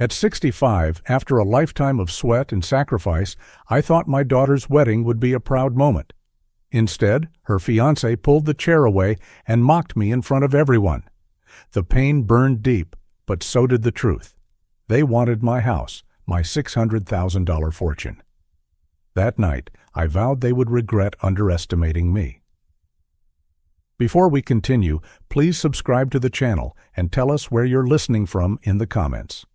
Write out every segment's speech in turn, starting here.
At 65, after a lifetime of sweat and sacrifice, I thought my daughter's wedding would be a proud moment. Instead, her fiancé pulled the chair away and mocked me in front of everyone. The pain burned deep, but so did the truth. They wanted my house, my $600,000 fortune. That night, I vowed they would regret underestimating me. Before we continue, please subscribe to the channel and tell us where you're listening from in the comments.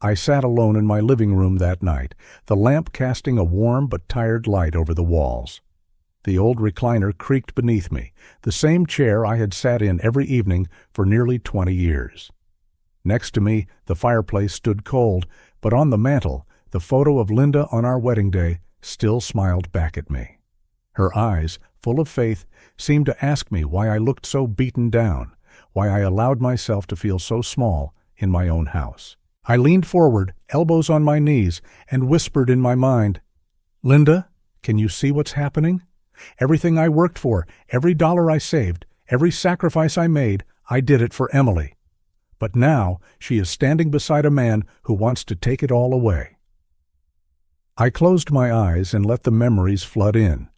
I sat alone in my living room that night, the lamp casting a warm but tired light over the walls. The old recliner creaked beneath me, the same chair I had sat in every evening for nearly 20 years. Next to me, the fireplace stood cold, but on the mantel, the photo of Linda on our wedding day still smiled back at me. Her eyes, full of faith, seemed to ask me why I looked so beaten down, why I allowed myself to feel so small in my own house. I leaned forward, elbows on my knees, and whispered in my mind, "Linda, can you see what's happening? Everything I worked for, every dollar I saved, every sacrifice I made, I did it for Emily. But now she is standing beside a man who wants to take it all away." I closed my eyes and let the memories flood in.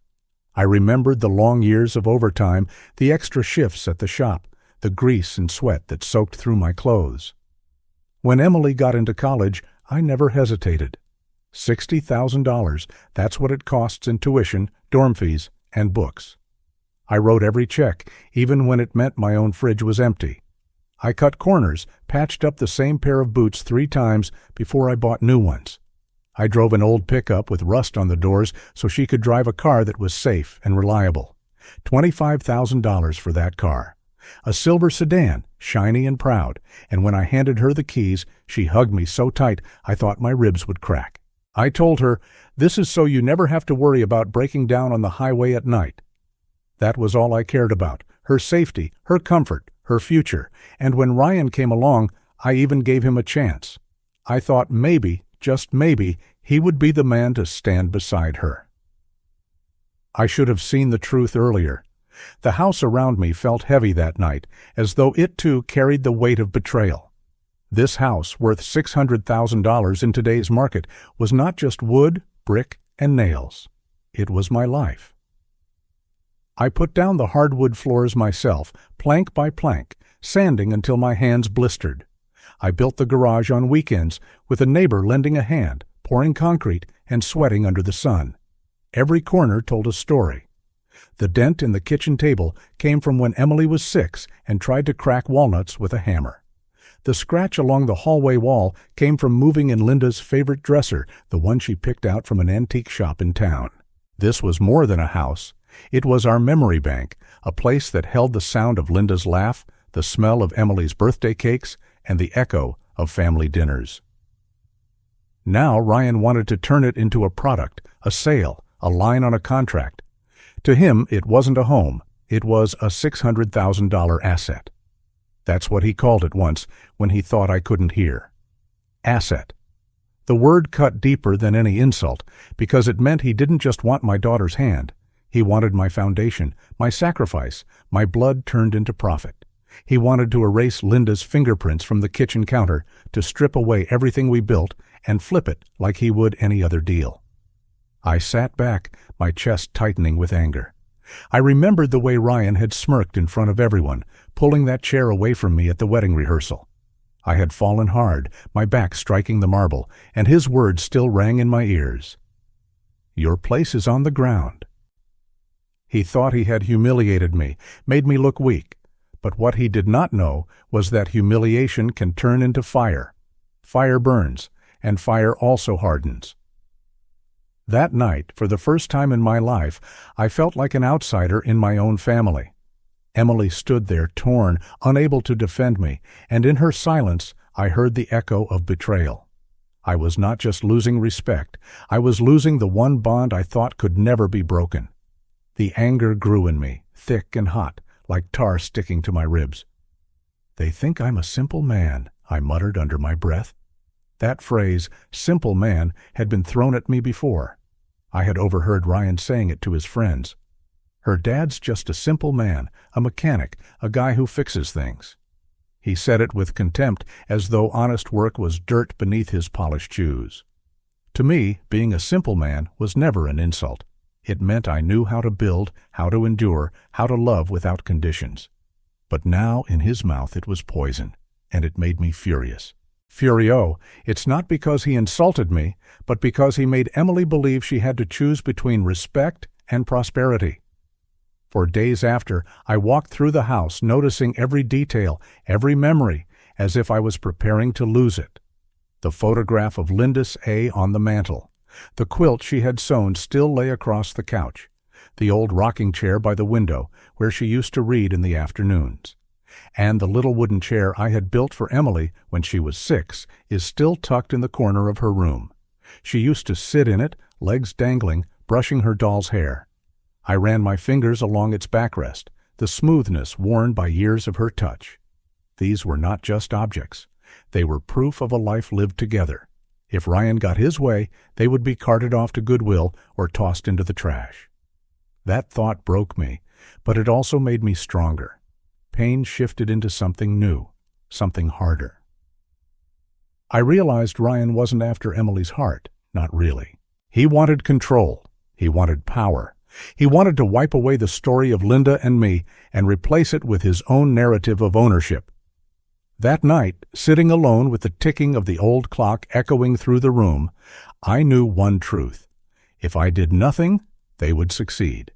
I remembered the long years of overtime, the extra shifts at the shop, the grease and sweat that soaked through my clothes. When Emily got into college, I never hesitated. $60,000, that's what it costs in tuition, dorm fees, and books. I wrote every check, even when it meant my own fridge was empty. I cut corners, patched up the same pair of boots 3 times before I bought new ones. I drove an old pickup with rust on the doors so she could drive a car that was safe and reliable. $25,000 for that car. A silver sedan, shiny and proud, and when I handed her the keys, she hugged me so tight I thought my ribs would crack. I told her, "This is so you never have to worry about breaking down on the highway at night." That was all I cared about, her safety, her comfort, her future, and when Ryan came along, I even gave him a chance. I thought maybe, just maybe, he would be the man to stand beside her. I should have seen the truth earlier. The house around me felt heavy that night, as though it too carried the weight of betrayal. This house, worth $600,000 in today's market, was not just wood, brick, and nails. It was my life. I put down the hardwood floors myself, plank by plank, sanding until my hands blistered. I built the garage on weekends, with a neighbor lending a hand, pouring concrete, and sweating under the sun. Every corner told a story. The dent in the kitchen table came from when Emily was 6 and tried to crack walnuts with a hammer. The scratch along the hallway wall came from moving in Linda's favorite dresser, the one she picked out from an antique shop in town. This was more than a house. It was our memory bank, a place that held the sound of Linda's laugh, the smell of Emily's birthday cakes, and the echo of family dinners. Now Ryan wanted to turn it into a product, a sale, a line on a contract. To him, it wasn't a home. It was a $600,000 asset. That's what he called it once when he thought I couldn't hear. Asset. The word cut deeper than any insult because it meant he didn't just want my daughter's hand. He wanted my foundation, my sacrifice, my blood turned into profit. He wanted to erase Linda's fingerprints from the kitchen counter, to strip away everything we built and flip it like he would any other deal. I sat back, my chest tightening with anger. I remembered the way Ryan had smirked in front of everyone, pulling that chair away from me at the wedding rehearsal. I had fallen hard, my back striking the marble, and his words still rang in my ears. "Your place is on the ground." He thought he had humiliated me, made me look weak. But what he did not know was that humiliation can turn into fire. Fire burns, and fire also hardens. That night, for the first time in my life, I felt like an outsider in my own family. Emily stood there torn, unable to defend me, and in her silence I heard the echo of betrayal. I was not just losing respect, I was losing the one bond I thought could never be broken. The anger grew in me, thick and hot, like tar sticking to my ribs. "They think I'm a simple man," I muttered under my breath. That phrase, simple man, had been thrown at me before. I had overheard Ryan saying it to his friends. Her dad's just a simple man, a mechanic, a guy who fixes things. He said it with contempt, as though honest work was dirt beneath his polished shoes. To me, being a simple man was never an insult. It meant I knew how to build, how to endure, how to love without conditions. But now in his mouth it was poison, and it made me furious. Furio, it's not because he insulted me, but because he made Emily believe she had to choose between respect and prosperity. For days after, I walked through the house, noticing every detail, every memory, as if I was preparing to lose it. The photograph of Lindis A. on the mantel. The quilt she had sewn still lay across the couch. The old rocking chair by the window, where she used to read in the afternoons. And the little wooden chair I had built for Emily when she was 6 is still tucked in the corner of her room. She used to sit in it, legs dangling, brushing her doll's hair. I ran my fingers along its backrest, the smoothness worn by years of her touch. These were not just objects. They were proof of a life lived together. If Ryan got his way, they would be carted off to Goodwill or tossed into the trash. That thought broke me, but it also made me stronger. Pain shifted into something new, something harder. I realized Ryan wasn't after Emily's heart, not really. He wanted control. He wanted power. He wanted to wipe away the story of Linda and me and replace it with his own narrative of ownership. That night, sitting alone with the ticking of the old clock echoing through the room, I knew one truth. If I did nothing, they would succeed.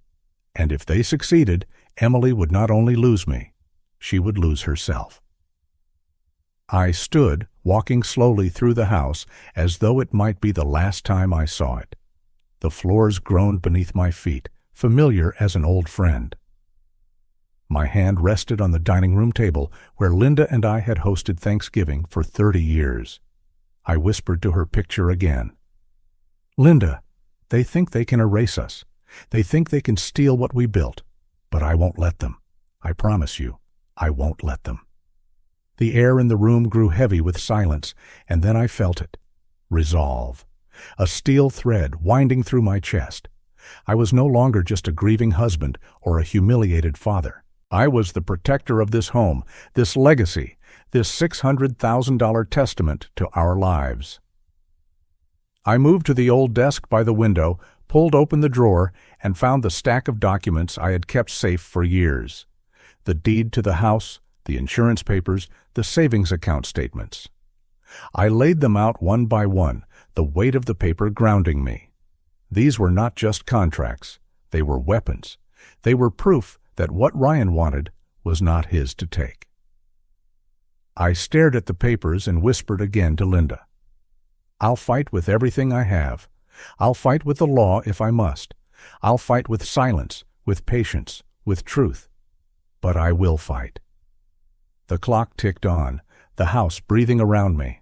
And if they succeeded, Emily would not only lose me, she would lose herself. I stood, walking slowly through the house, as though it might be the last time I saw it. The floors groaned beneath my feet, familiar as an old friend. My hand rested on the dining room table where Linda and I had hosted Thanksgiving for 30 years. I whispered to her picture again. Linda, they think they can erase us. They think they can steal what we built. But I won't let them. I promise you, I won't let them. The air in the room grew heavy with silence, and then I felt it. Resolve. A steel thread winding through my chest. I was no longer just a grieving husband or a humiliated father. I was the protector of this home, this legacy, this $600,000 testament to our lives. I moved to the old desk by the window, pulled open the drawer, and found the stack of documents I had kept safe for years. The deed to the house, the insurance papers, the savings account statements. I laid them out one by one, the weight of the paper grounding me. These were not just contracts. They were weapons. They were proof that what Ryan wanted was not his to take. I stared at the papers and whispered again to Linda. I'll fight with everything I have. I'll fight with the law if I must. I'll fight with silence, with patience, with truth. But I will fight. The clock ticked on, the house breathing around me.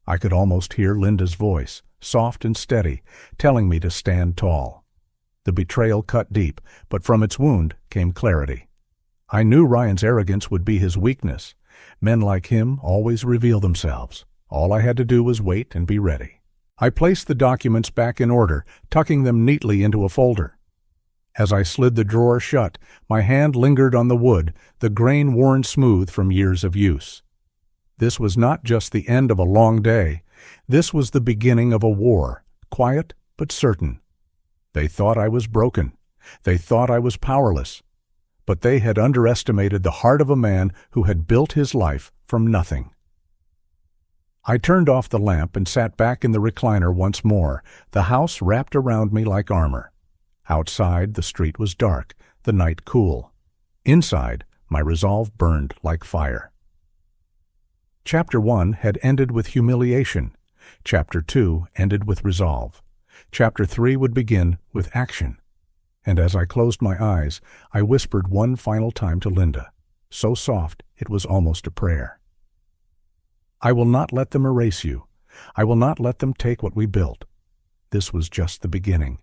I could almost hear Linda's voice, soft and steady, telling me to stand tall. The betrayal cut deep, but from its wound came clarity. I knew Ryan's arrogance would be his weakness. Men like him always reveal themselves. All I had to do was wait and be ready. I placed the documents back in order, tucking them neatly into a folder. As I slid the drawer shut, my hand lingered on the wood, the grain worn smooth from years of use. This was not just the end of a long day. This was the beginning of a war, quiet but certain. They thought I was broken. They thought I was powerless. But they had underestimated the heart of a man who had built his life from nothing. I turned off the lamp and sat back in the recliner once more, the house wrapped around me like armor. Outside, the street was dark, the night cool. Inside, my resolve burned like fire. Chapter 1 had ended with humiliation. Chapter 2 ended with resolve. Chapter 3 would begin with action. And as I closed my eyes, I whispered one final time to Linda, so soft it was almost a prayer. I will not let them erase you. I will not let them take what we built. This was just the beginning.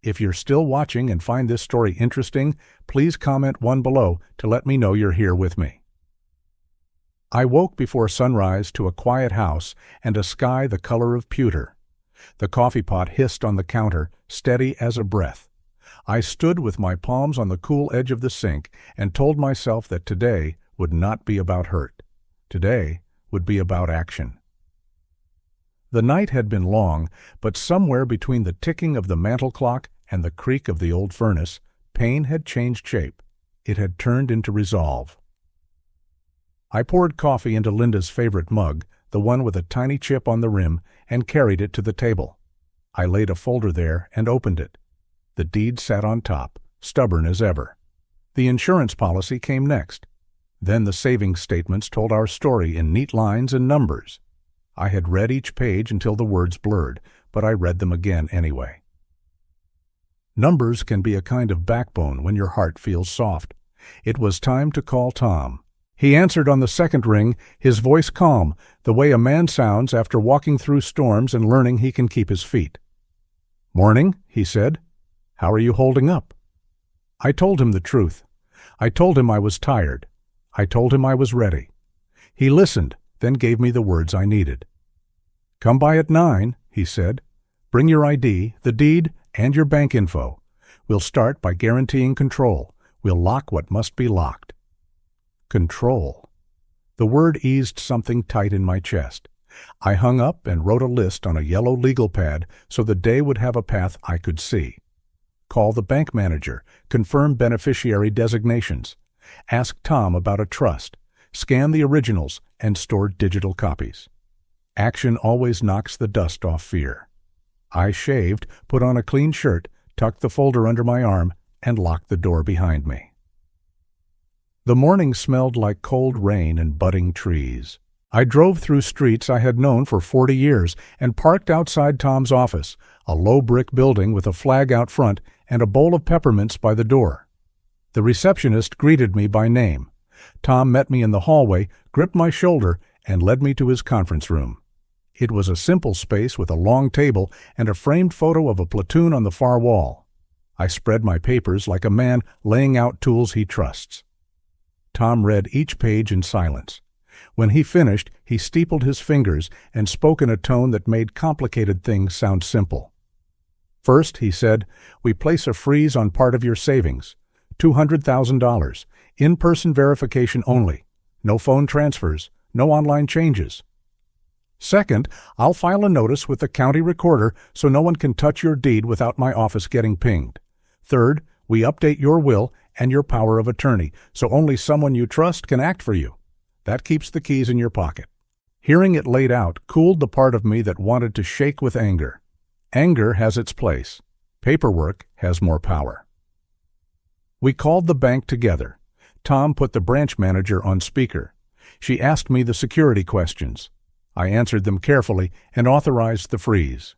If you're still watching and find this story interesting, please comment one below to let me know you're here with me. I woke before sunrise to a quiet house and a sky the color of pewter. The coffee pot hissed on the counter, steady as a breath. I stood with my palms on the cool edge of the sink and told myself that today would not be about hurt. Today would be about action. The night had been long, but somewhere between the ticking of the mantel clock and the creak of the old furnace, pain had changed shape. It had turned into resolve. I poured coffee into Linda's favorite mug, the one with a tiny chip on the rim, and carried it to the table. I laid a folder there and opened it. The deed sat on top, stubborn as ever. The insurance policy came next. Then the savings statements told our story in neat lines and numbers. I had read each page until the words blurred, but I read them again anyway. Numbers can be a kind of backbone when your heart feels soft. It was time to call Tom. He answered on the second ring, his voice calm, the way a man sounds after walking through storms and learning he can keep his feet. "Morning," he said. "How are you holding up?" I told him the truth. I told him I was tired. I told him I was ready. He listened, then gave me the words I needed. "Come by at 9, he said. "Bring your ID, the deed, and your bank info. We'll start by guaranteeing control. We'll lock what must be locked." Control. The word eased something tight in my chest. I hung up and wrote a list on a yellow legal pad so the day would have a path I could see. Call the bank manager, confirm beneficiary designations. Ask Tom about a trust. Scan the originals and store digital copies. Action always knocks the dust off fear. I shaved, put on a clean shirt, tucked the folder under my arm, and locked the door behind me. The morning smelled like cold rain and budding trees. I drove through streets I had known for 40 years and parked outside Tom's office, a low brick building with a flag out front and a bowl of peppermints by the door. The receptionist greeted me by name. Tom met me in the hallway, gripped my shoulder, and led me to his conference room. It was a simple space with a long table and a framed photo of a platoon on the far wall. I spread my papers like a man laying out tools he trusts. Tom read each page in silence. When he finished, he steepled his fingers and spoke in a tone that made complicated things sound simple. "First," he said, "we place a freeze on part of your savings. $200,000. In-person verification only. No phone transfers. No online changes. Second, I'll file a notice with the county recorder so no one can touch your deed without my office getting pinged. Third, we update your will and your power of attorney, so only someone you trust can act for you. That keeps the keys in your pocket." Hearing it laid out cooled the part of me that wanted to shake with anger. Anger has its place. Paperwork has more power. We called the bank together. Tom put the branch manager on speaker. She asked me the security questions. I answered them carefully and authorized the freeze.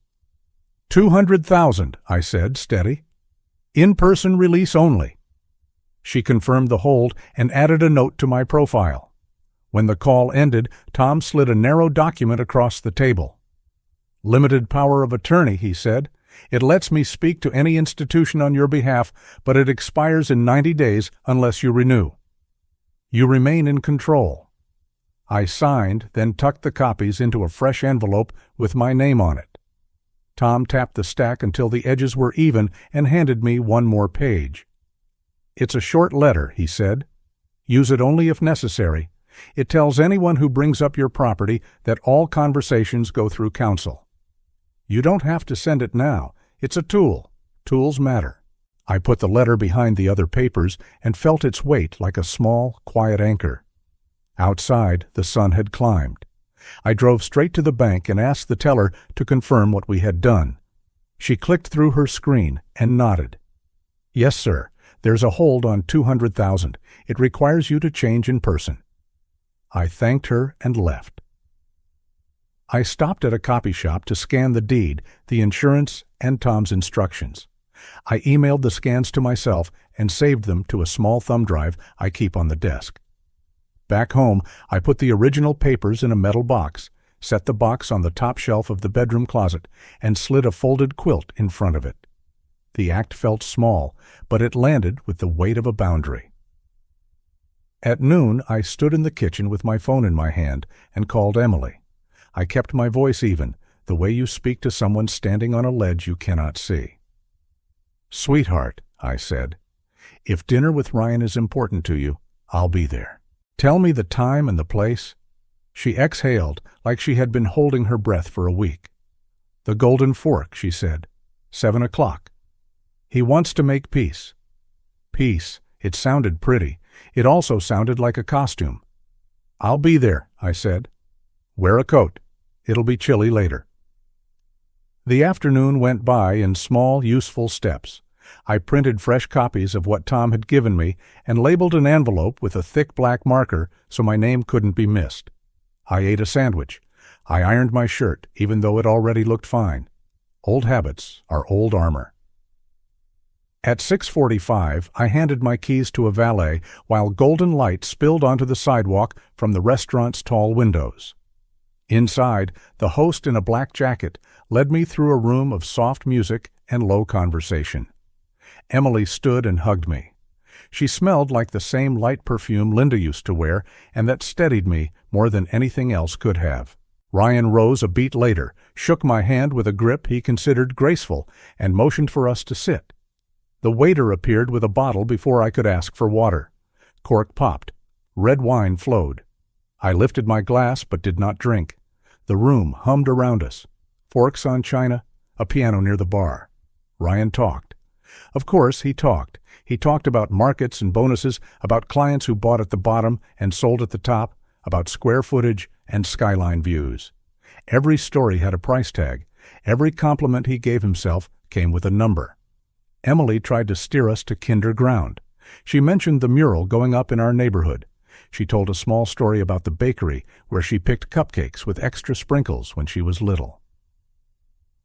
$200,000, I said, steady. In-person release only. She confirmed the hold and added a note to my profile. When the call ended, Tom slid a narrow document across the table. "Limited power of attorney," he said. "It lets me speak to any institution on your behalf, but it expires in 90 days unless you renew. You remain in control." I signed, then tucked the copies into a fresh envelope with my name on it. Tom tapped the stack until the edges were even and handed me one more page. "It's a short letter," he said. "Use it only if necessary. It tells anyone who brings up your property that all conversations go through counsel. You don't have to send it now. It's a tool. Tools matter." I put the letter behind the other papers and felt its weight like a small, quiet anchor. Outside, the sun had climbed. I drove straight to the bank and asked the teller to confirm what we had done. She clicked through her screen and nodded. "Yes, sir. There's a hold on $200,000. It requires you to change in person." I thanked her and left. I stopped at a copy shop to scan the deed, the insurance, and Tom's instructions. I emailed the scans to myself and saved them to a small thumb drive I keep on the desk. Back home, I put the original papers in a metal box, set the box on the top shelf of the bedroom closet, and slid a folded quilt in front of it. The act felt small, but it landed with the weight of a boundary. At noon, I stood in the kitchen with my phone in my hand and called Emily. I kept my voice even, the way you speak to someone standing on a ledge you cannot see. "Sweetheart," I said, "if dinner with Ryan is important to you, I'll be there." Tell me the time and the place." She exhaled like she had been holding her breath for a week. "The Golden Fork," she said. 7 o'clock. "He wants to make peace." Peace. It sounded pretty. It also sounded like a costume. "I'll be there," I said. "Wear a coat. It'll be chilly later." The afternoon went by in small, useful steps. I printed fresh copies of what Tom had given me and labeled an envelope with a thick black marker so my name couldn't be missed. I ate a sandwich. I ironed my shirt, even though it already looked fine. Old habits are old armor. At 6:45, I handed my keys to a valet while golden light spilled onto the sidewalk from the restaurant's tall windows. Inside, the host in a black jacket led me through a room of soft music and low conversation. Emily stood and hugged me. She smelled like the same light perfume Linda used to wear, and that steadied me more than anything else could have. Ryan rose a beat later, shook my hand with a grip he considered graceful, and motioned for us to sit. The waiter appeared with a bottle before I could ask for water. Cork popped. Red wine flowed. I lifted my glass but did not drink. The room hummed around us. Forks on china, a piano near the bar. Ryan talked. Of course, he talked. He talked about markets and bonuses, about clients who bought at the bottom and sold at the top, about square footage and skyline views. Every story had a price tag. Every compliment he gave himself came with a number. Emily tried to steer us to kinder ground. She mentioned the mural going up in our neighborhood. She told a small story about the bakery where she picked cupcakes with extra sprinkles when she was little.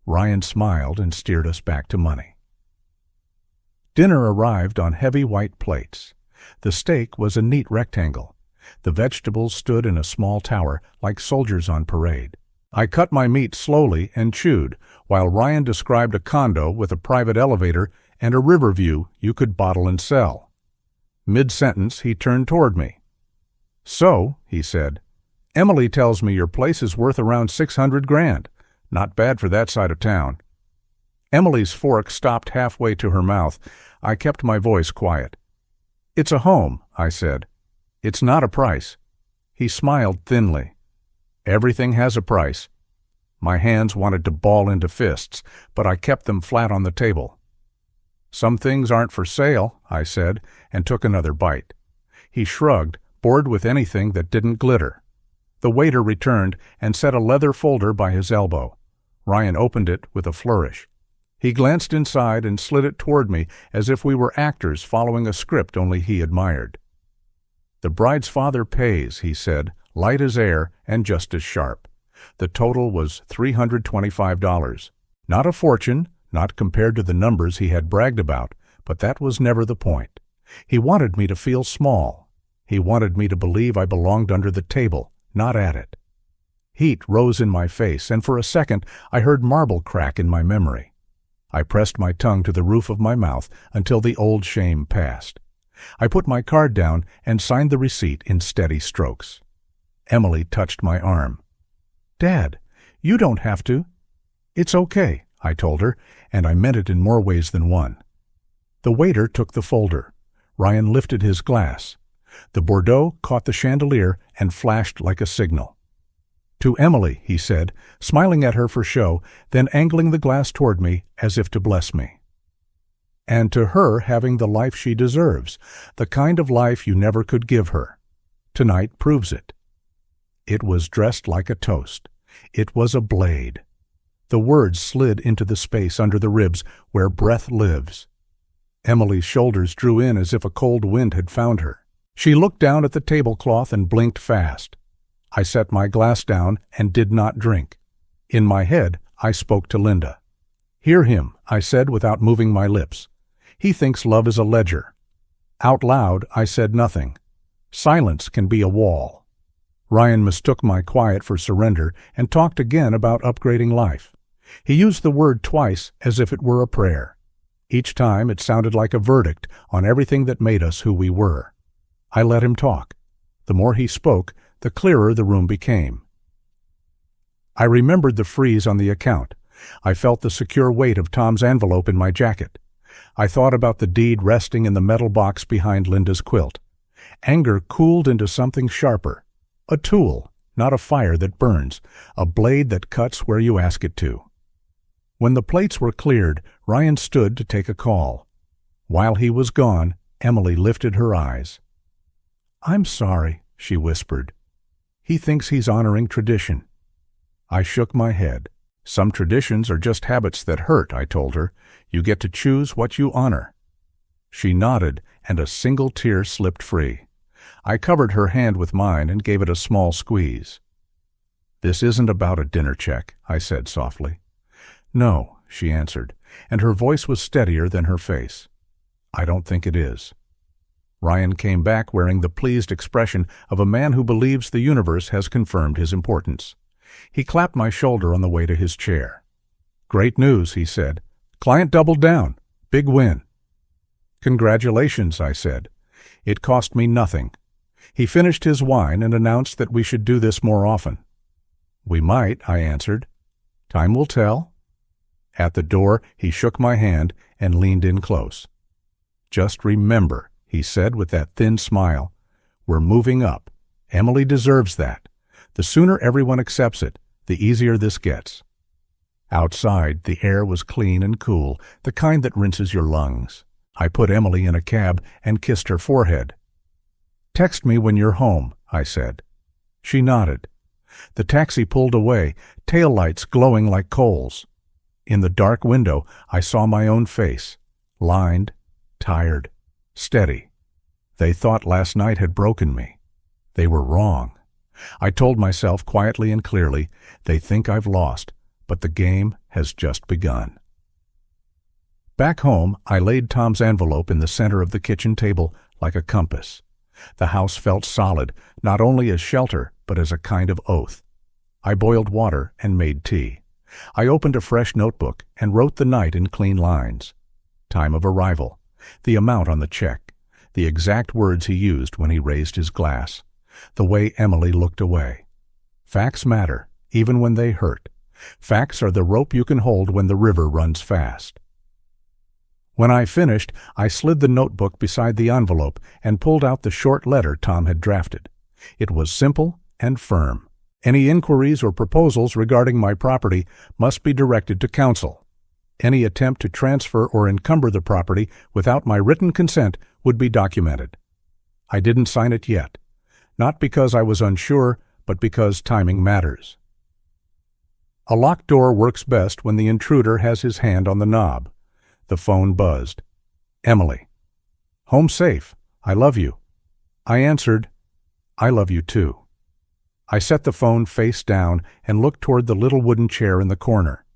Ryan smiled and steered us back to money. Dinner arrived on heavy white plates. The steak was a neat rectangle. The vegetables stood in a small tower like soldiers on parade. I cut my meat slowly and chewed, while Ryan described a condo with a private elevator and a river view you could bottle and sell. Mid-sentence, he turned toward me. "So," he said, "Emily tells me your place is worth around 600 grand. Not bad for that side of town." Emily's fork stopped halfway to her mouth. I kept my voice quiet. "It's a home," I said. "It's not a price." He smiled thinly. "Everything has a price." My hands wanted to ball into fists, but I kept them flat on the table. "Some things aren't for sale," I said, and took another bite. He shrugged, bored with anything that didn't glitter. The waiter returned and set a leather folder by his elbow. Ryan opened it with a flourish. He glanced inside and slid it toward me as if we were actors following a script only he admired. "The bride's father pays," he said, light as air and just as sharp. The total was $325. Not a fortune, not compared to the numbers he had bragged about, but that was never the point. He wanted me to feel small. He wanted me to believe I belonged under the table, not at it. Heat rose in my face, and for a second I heard marble crack in my memory. I pressed my tongue to the roof of my mouth until the old shame passed. I put my card down and signed the receipt in steady strokes. Emily touched my arm. "Dad, you don't have to." "It's okay," I told her, and I meant it in more ways than one. The waiter took the folder. Ryan lifted his glass. The Bordeaux caught the chandelier and flashed like a signal. "To Emily," he said, smiling at her for show, then angling the glass toward me as if to bless me. "And to her having the life she deserves, the kind of life you never could give her. Tonight proves it." It was dressed like a toast. It was a blade. The words slid into the space under the ribs where breath lives. Emily's shoulders drew in as if a cold wind had found her. She looked down at the tablecloth and blinked fast. I set my glass down and did not drink. In my head, I spoke to Linda. "Hear him," I said without moving my lips. "He thinks love is a ledger." Out loud, I said nothing. Silence can be a wall. Ryan mistook my quiet for surrender and talked again about upgrading life. He used the word twice as if it were a prayer. Each time it sounded like a verdict on everything that made us who we were. I let him talk. The more he spoke, the clearer the room became. I remembered the freeze on the account. I felt the secure weight of Tom's envelope in my jacket. I thought about the deed resting in the metal box behind Linda's quilt. Anger cooled into something sharper. A tool, not a fire that burns, a blade that cuts where you ask it to. When the plates were cleared, Ryan stood to take a call. While he was gone, Emily lifted her eyes. "I'm sorry," she whispered. "He thinks he's honoring tradition." I shook my head. "Some traditions are just habits that hurt," I told her. "You get to choose what you honor." She nodded, and a single tear slipped free. I covered her hand with mine and gave it a small squeeze. "This isn't about a dinner check," I said softly. "No," she answered, and her voice was steadier than her face. "I don't think it is." Ryan came back wearing the pleased expression of a man who believes the universe has confirmed his importance. He clapped my shoulder on the way to his chair. "Great news," he said. "Client doubled down. Big win." "Congratulations," I said. "It cost me nothing." He finished his wine and announced that we should do this more often. "We might," I answered. "Time will tell." At the door, he shook my hand and leaned in close. "Just remember," he said with that thin smile, "we're moving up. Emily deserves that. The sooner everyone accepts it, the easier this gets." Outside, the air was clean and cool, the kind that rinses your lungs. I put Emily in a cab and kissed her forehead. "Text me when you're home," I said. She nodded. The taxi pulled away, taillights glowing like coals. In the dark window, I saw my own face, lined, tired, steady. They thought last night had broken me. They were wrong. I told myself quietly and clearly, they think I've lost, but the game has just begun. Back home, I laid Tom's envelope in the center of the kitchen table like a compass. The house felt solid, not only as shelter, but as a kind of oath. I boiled water and made tea. I opened a fresh notebook and wrote the night in clean lines. Time of arrival, the amount on the check, the exact words he used when he raised his glass, the way Emily looked away. Facts matter, even when they hurt. Facts are the rope you can hold when the river runs fast. When I finished, I slid the notebook beside the envelope and pulled out the short letter Tom had drafted. It was simple and firm. Any inquiries or proposals regarding my property must be directed to counsel. Any attempt to transfer or encumber the property without my written consent would be documented. I didn't sign it yet, not because I was unsure, but because timing matters. A locked door works best when the intruder has his hand on the knob. The phone buzzed. "Emily." "Home safe. I love you." I answered, "I love you too." I set the phone face down and looked toward the little wooden chair in the corner.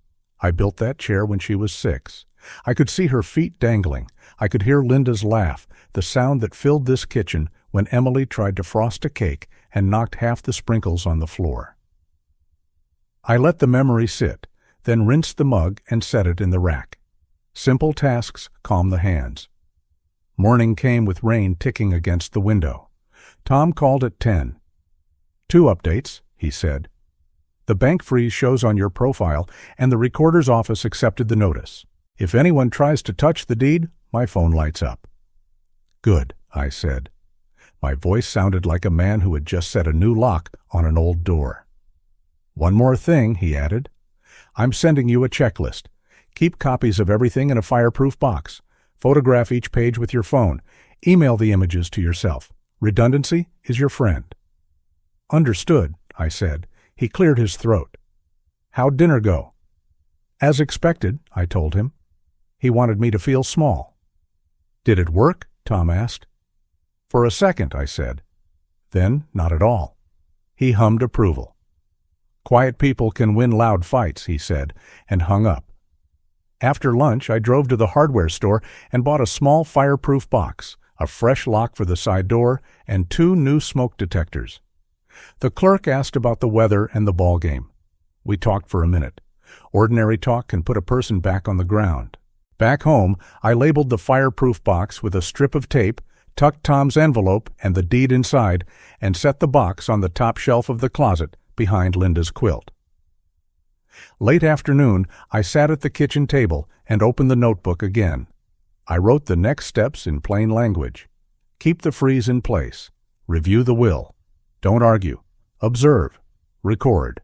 I built that chair when she was 6. I could see her feet dangling. I could hear Linda's laugh, the sound that filled this kitchen when Emily tried to frost a cake and knocked half the sprinkles on the floor. I let the memory sit, then rinsed the mug and set it in the rack. Simple tasks calm the hands. Morning came with rain ticking against the window. Tom called at 10. "2 updates," he said. "The bank freeze shows on your profile, and the recorder's office accepted the notice. If anyone tries to touch the deed, my phone lights up." "Good," I said. My voice sounded like a man who had just set a new lock on an old door. "One more thing," he added. "I'm sending you a checklist. Keep copies of everything in a fireproof box. Photograph each page with your phone. Email the images to yourself. Redundancy is your friend." "Understood," I said. He cleared his throat. "How'd dinner go?" "As expected," I told him. He wanted me to feel small. "Did it work?" Tom asked. "For a second," I said. Then, not at all. He hummed approval. "Quiet people can win loud fights," he said, and hung up. After lunch, I drove to the hardware store and bought a small fireproof box, a fresh lock for the side door, and 2 new smoke detectors. The clerk asked about the weather and the ball game. We talked for a minute. Ordinary talk can put a person back on the ground. Back home, I labeled the fireproof box with a strip of tape, tucked Tom's envelope and the deed inside, and set the box on the top shelf of the closet behind Linda's quilt. Late afternoon, I sat at the kitchen table and opened the notebook again. I wrote the next steps in plain language. Keep the freeze in place. Review the will. Don't argue. Observe. Record.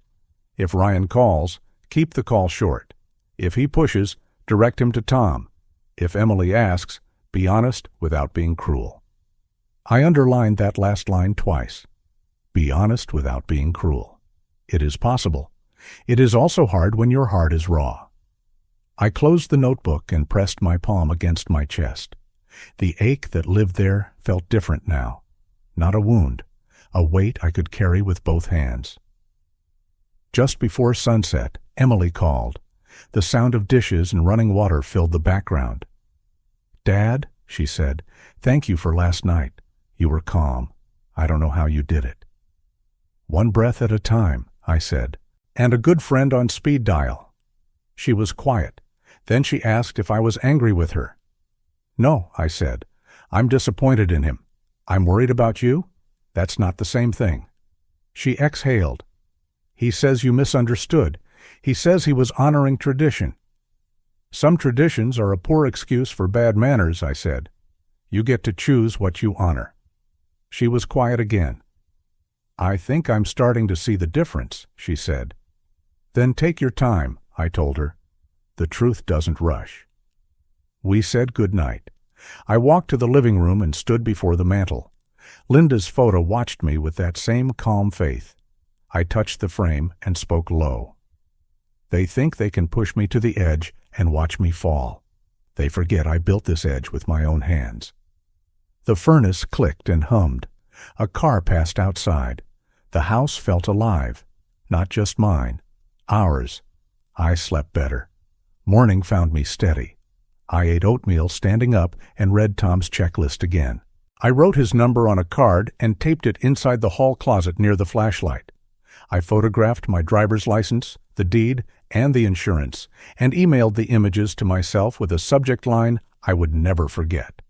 If Ryan calls, keep the call short. If he pushes, direct him to Tom. If Emily asks, be honest without being cruel. I underlined that last line twice. Be honest without being cruel. It is possible. It is also hard when your heart is raw. I closed the notebook and pressed my palm against my chest. The ache that lived there felt different now. Not a wound, a weight I could carry with both hands. Just before sunset, Emily called. The sound of dishes and running water filled the background. "Dad," she said, "thank you for last night. You were calm. I don't know how you did it." "One breath at a time," I said, "and a good friend on speed dial." She was quiet. Then she asked if I was angry with her. "No," I said. "I'm disappointed in him. I'm worried about you? That's not the same thing." She exhaled. "He says you misunderstood. He says he was honoring tradition." "Some traditions are a poor excuse for bad manners," I said. "You get to choose what you honor." She was quiet again. "I think I'm starting to see the difference," she said. "Then take your time," I told her. "The truth doesn't rush." We said good night. I walked to the living room and stood before the mantel. Linda's photo watched me with that same calm faith. I touched the frame and spoke low. "They think they can push me to the edge and watch me fall. They forget I built this edge with my own hands." The furnace clicked and hummed. A car passed outside. The house felt alive. Not just mine. Ours. I slept better. Morning found me steady. I ate oatmeal standing up and read Tom's checklist again. I wrote his number on a card and taped it inside the hall closet near the flashlight. I photographed my driver's license, the deed, and the insurance, and emailed the images to myself with a subject line I would never forget.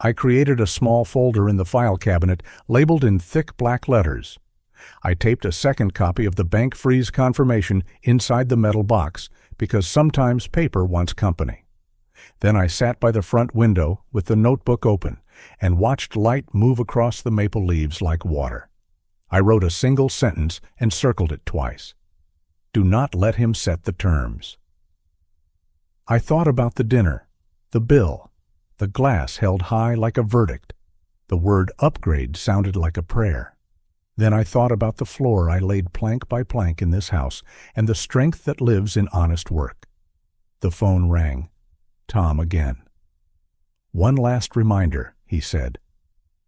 I created a small folder in the file cabinet labeled in thick black letters. I taped a second copy of the bank freeze confirmation inside the metal box because sometimes paper wants company. Then I sat by the front window with the notebook open and watched light move across the maple leaves like water. I wrote a single sentence and circled it twice. Do not let him set the terms. I thought about the dinner, the bill, the glass held high like a verdict. The word upgrade sounded like a prayer. Then I thought about the floor I laid plank by plank in this house and the strength that lives in honest work. The phone rang. Tom again. "One last reminder," he said.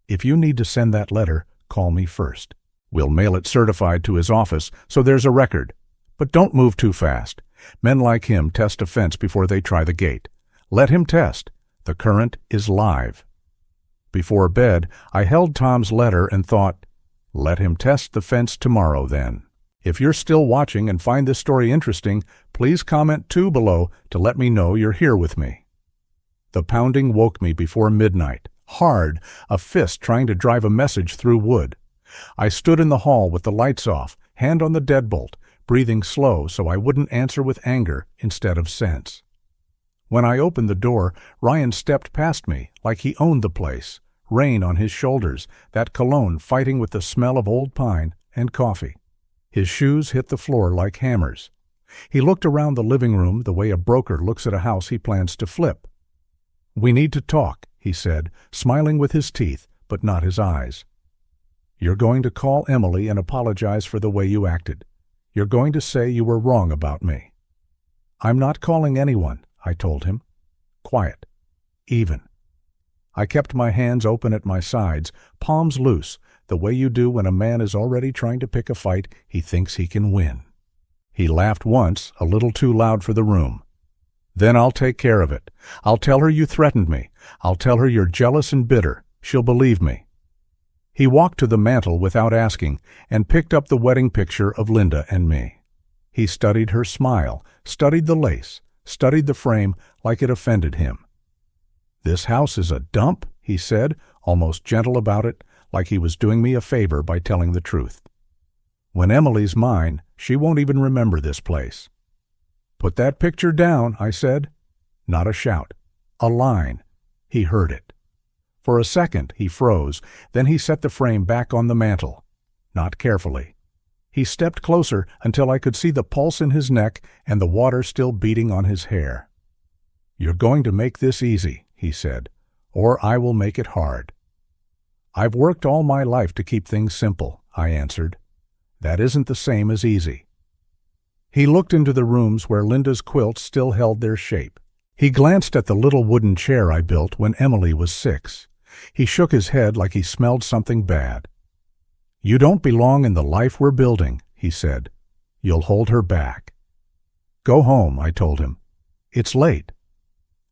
"If you need to send that letter, call me first. We'll mail it certified to his office so there's a record. But don't move too fast. Men like him test a fence before they try the gate. Let him test. The current is live." Before bed, I held Tom's letter and thought, let him test the fence tomorrow then. If you're still watching and find this story interesting, please comment 2 below to let me know you're here with me. The pounding woke me before midnight. Hard, a fist trying to drive a message through wood. I stood in the hall with the lights off, hand on the deadbolt, breathing slow so I wouldn't answer with anger instead of sense. When I opened the door, Ryan stepped past me like he owned the place. Rain on his shoulders, that cologne fighting with the smell of old pine and coffee. His shoes hit the floor like hammers. He looked around the living room the way a broker looks at a house he plans to flip. "We need to talk," he said, smiling with his teeth, but not his eyes. "You're going to call Emily and apologize for the way you acted. You're going to say you were wrong about me." "I'm not calling anyone," I told him. Quiet. Even. I kept my hands open at my sides, palms loose, the way you do when a man is already trying to pick a fight he thinks he can win. He laughed once, a little too loud for the room. "Then I'll take care of it. I'll tell her you threatened me. I'll tell her you're jealous and bitter. She'll believe me." He walked to the mantel without asking and picked up the wedding picture of Linda and me. He studied her smile, studied the lace, studied the frame like it offended him. "This house is a dump," he said, almost gentle about it, like he was doing me a favor by telling the truth. "When Emily's mine, she won't even remember this place." "Put that picture down," I said. Not a shout. A line. He heard it. For a second, he froze, then he set the frame back on the mantel. Not carefully. He stepped closer until I could see the pulse in his neck and the water still beating on his hair. "You're going to make this easy," he said, "or I will make it hard." "I've worked all my life to keep things simple," I answered. "That isn't the same as easy." He looked into the rooms where Linda's quilts still held their shape. He glanced at the little wooden chair I built when Emily was 6. He shook his head like he smelled something bad. "You don't belong in the life we're building," he said. "You'll hold her back." "Go home," I told him. "It's late."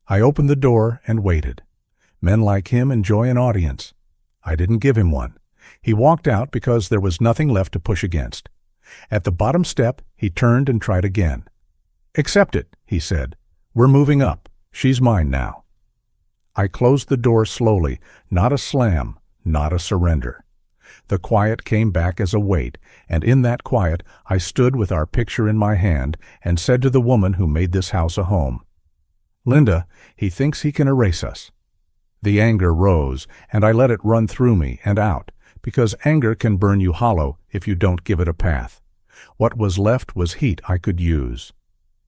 I opened the door and waited. Men like him enjoy an audience. I didn't give him one. He walked out because there was nothing left to push against. At the bottom step, he turned and tried again. "Accept it," he said. "We're moving up. She's mine now." I closed the door slowly, not a slam, not a surrender. The quiet came back as a weight, and in that quiet I stood with our picture in my hand and said to the woman who made this house a home, "Linda, he thinks he can erase us." The anger rose, and I let it run through me and out, because anger can burn you hollow if you don't give it a path. What was left was heat I could use.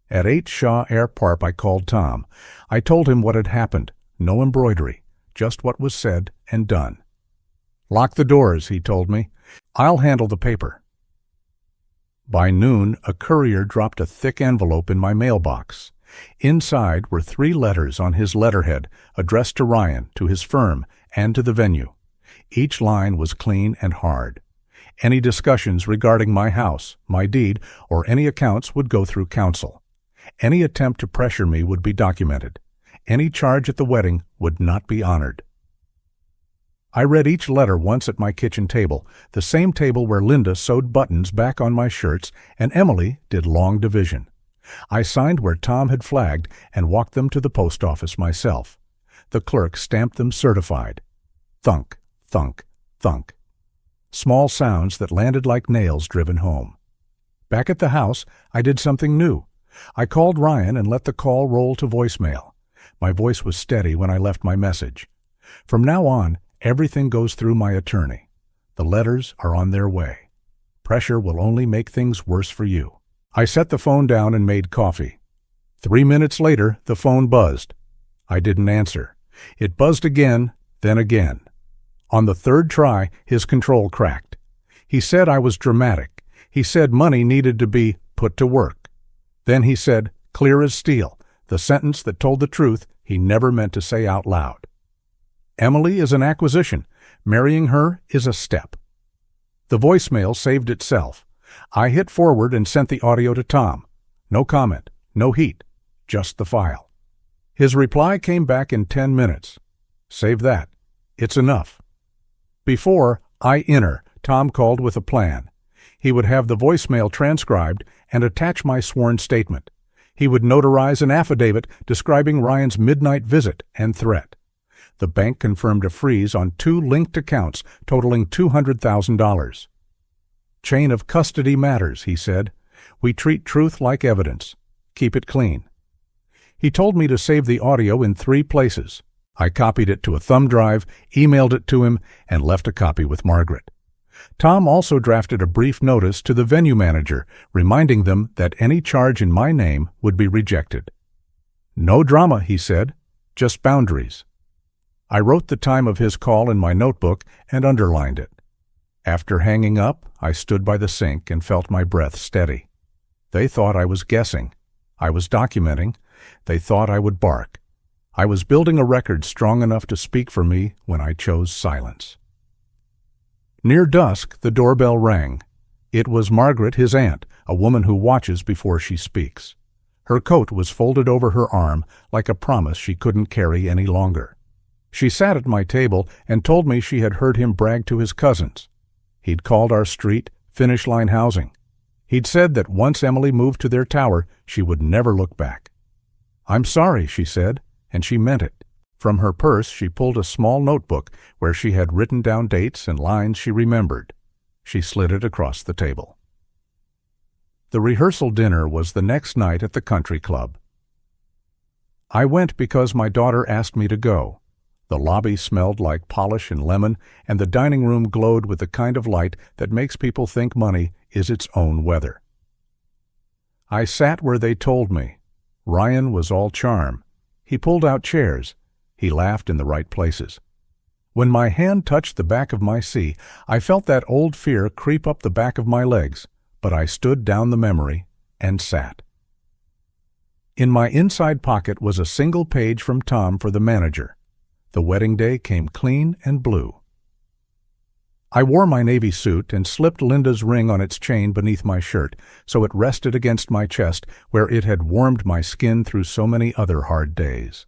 At 8 Shaw Air Park I called Tom. I told him what had happened. No embroidery, just what was said and done. "Lock the doors," he told me. "I'll handle the paper." By noon, a courier dropped a thick envelope in my mailbox. Inside were 3 letters on his letterhead, addressed to Ryan, to his firm, and to the venue. Each line was clean and hard. Any discussions regarding my house, my deed, or any accounts would go through counsel. Any attempt to pressure me would be documented. Any charge at the wedding would not be honored. I read each letter once at my kitchen table, the same table where Linda sewed buttons back on my shirts and Emily did long division. I signed where Tom had flagged and walked them to the post office myself. The clerk stamped them certified. Thunk, thunk, thunk. Small sounds that landed like nails driven home. Back at the house, I did something new. I called Ryan and let the call roll to voicemail. My voice was steady when I left my message. From now on, everything goes through my attorney. The letters are on their way. Pressure will only make things worse for you. I set the phone down and made coffee. 3 minutes later, the phone buzzed. I didn't answer. It buzzed again, then again. On the 3rd try, his control cracked. He said I was dramatic. He said money needed to be put to work. Then he said, clear as steel, the sentence that told the truth he never meant to say out loud. Emily is an acquisition. Marrying her is a step. The voicemail saved itself. I hit forward and sent the audio to Tom. No comment, no heat, just the file. His reply came back in 10 minutes. Save that. It's enough. Before I enter, Tom called with a plan. He would have the voicemail transcribed and attach my sworn statement. He would notarize an affidavit describing Ryan's midnight visit and threat. The bank confirmed a freeze on 2 linked accounts totaling $200,000. Chain of custody matters, he said. We treat truth like evidence. Keep it clean. He told me to save the audio in 3 places. I copied it to a thumb drive, emailed it to him, and left a copy with Margaret. Tom also drafted a brief notice to the venue manager, reminding them that any charge in my name would be rejected. No drama, he said, just boundaries. I wrote the time of his call in my notebook and underlined it. After hanging up, I stood by the sink and felt my breath steady. They thought I was guessing. I was documenting. They thought I would bark. I was building a record strong enough to speak for me when I chose silence. Near dusk, the doorbell rang. It was Margaret, his aunt, a woman who watches before she speaks. Her coat was folded over her arm like a promise she couldn't carry any longer. She sat at my table and told me she had heard him brag to his cousins. He'd called our street Finish Line Housing. He'd said that once Emily moved to their tower, she would never look back. I'm sorry, she said, and she meant it. From her purse, she pulled a small notebook where she had written down dates and lines she remembered. She slid it across the table. The rehearsal dinner was the next night at the country club. I went because my daughter asked me to go. The lobby smelled like polish and lemon, and the dining room glowed with the kind of light that makes people think money is its own weather. I sat where they told me. Ryan was all charm. He pulled out chairs. He laughed in the right places. When my hand touched the back of my seat, I felt that old fear creep up the back of my legs, but I stood down the memory and sat. In my inside pocket was a single page from Tom for the manager. The wedding day came clean and blue. I wore my navy suit and slipped Linda's ring on its chain beneath my shirt so it rested against my chest where it had warmed my skin through so many other hard days.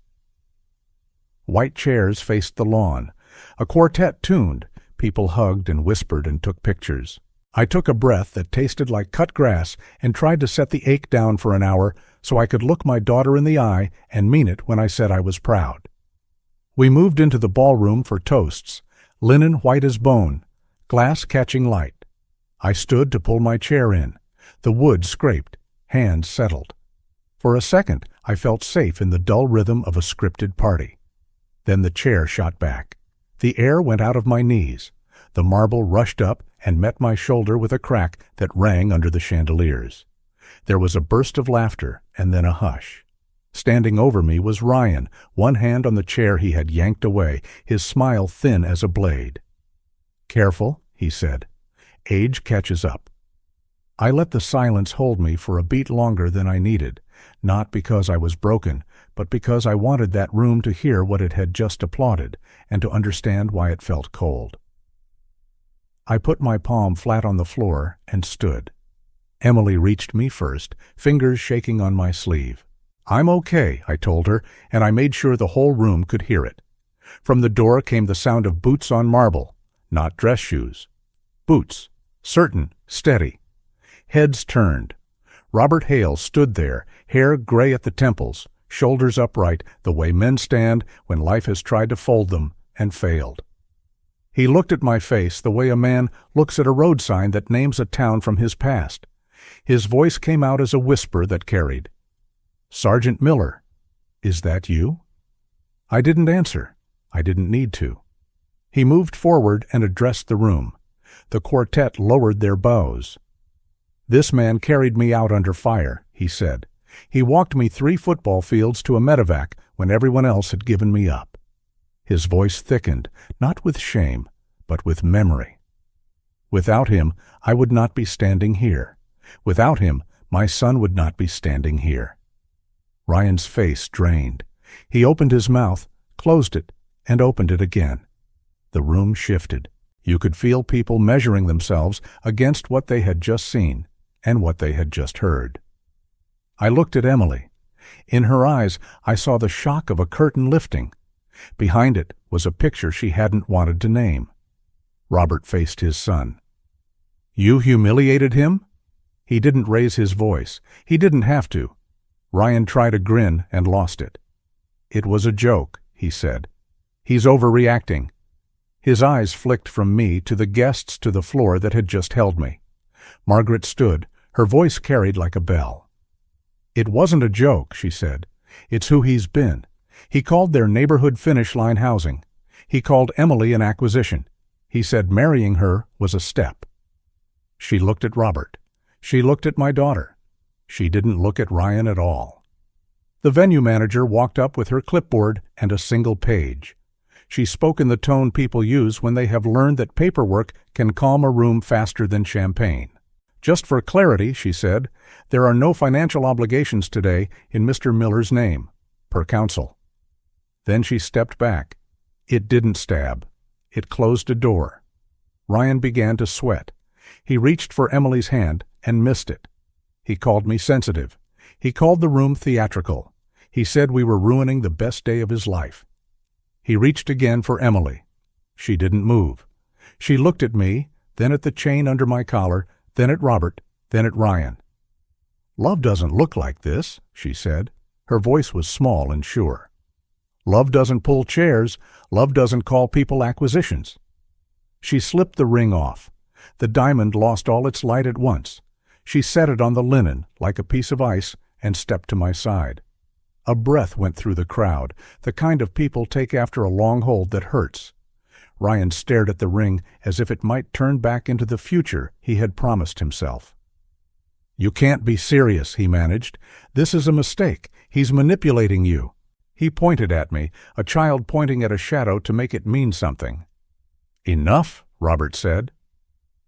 White chairs faced the lawn. A quartet tuned. People hugged and whispered and took pictures. I took a breath that tasted like cut grass and tried to set the ache down for an hour so I could look my daughter in the eye and mean it when I said I was proud. We moved into the ballroom for toasts, linen white as bone, glass catching light. I stood to pull my chair in. The wood scraped, hands settled. For a second, I felt safe in the dull rhythm of a scripted party. Then the chair shot back. The air went out of my knees. The marble rushed up and met my shoulder with a crack that rang under the chandeliers. There was a burst of laughter and then a hush. Standing over me was Ryan, one hand on the chair he had yanked away, his smile thin as a blade. "Careful," he said. "Age catches up." I let the silence hold me for a beat longer than I needed, not because I was broken, but because I wanted that room to hear what it had just applauded and to understand why it felt cold. I put my palm flat on the floor and stood. Emily reached me first, fingers shaking on my sleeve. "I'm okay," I told her, and I made sure the whole room could hear it. From the door came the sound of boots on marble, not dress shoes. Boots, certain, steady. Heads turned. Robert Hale stood there, hair gray at the temples, shoulders upright, the way men stand when life has tried to fold them and failed. He looked at my face the way a man looks at a road sign that names a town from his past. His voice came out as a whisper that carried. "Sergeant Miller, is that you?" I didn't answer. I didn't need to. He moved forward and addressed the room. The quartet lowered their bows. "This man carried me out under fire," he said. "He walked me 3 football fields to a medevac when everyone else had given me up." His voice thickened, not with shame, but with memory. Without him, I would not be standing here. Without him, my son would not be standing here. Ryan's face drained. He opened his mouth, closed it, and opened it again. The room shifted. You could feel people measuring themselves against what they had just seen and what they had just heard. I looked at Emily. In her eyes, I saw the shock of a curtain lifting. Behind it was a picture she hadn't wanted to name. Robert faced his son. "You humiliated him?" He didn't raise his voice. He didn't have to. Ryan tried a grin and lost it. "It was a joke," he said. "He's overreacting." His eyes flicked from me to the guests to the floor that had just held me. Margaret stood, her voice carried like a bell. "It wasn't a joke," she said. "It's who he's been. He called their neighborhood finish line housing. He called Emily an acquisition. He said marrying her was a step." She looked at Robert. She looked at my daughter. She didn't look at Ryan at all. The venue manager walked up with her clipboard and a single page. She spoke in the tone people use when they have learned that paperwork can calm a room faster than champagne. "Just for clarity," she said, "there are no financial obligations today in Mr. Miller's name, per counsel." Then she stepped back. It didn't stab. It closed a door. Ryan began to sweat. He reached for Emily's hand and missed it. He called me sensitive. He called the room theatrical. He said we were ruining the best day of his life. He reached again for Emily. She didn't move. She looked at me, then at the chain under my collar, then at Robert, then at Ryan. "Love doesn't look like this," she said. Her voice was small and sure. "Love doesn't pull chairs. Love doesn't call people acquisitions." She slipped the ring off. The diamond lost all its light at once. She set it on the linen like a piece of ice and stepped to my side. A breath went through the crowd, the kind of people take after a long hold that hurts. Ryan stared at the ring as if it might turn back into the future he had promised himself. "You can't be serious," he managed. "This is a mistake. He's manipulating you." He pointed at me, a child pointing at a shadow to make it mean something. "Enough," Robert said.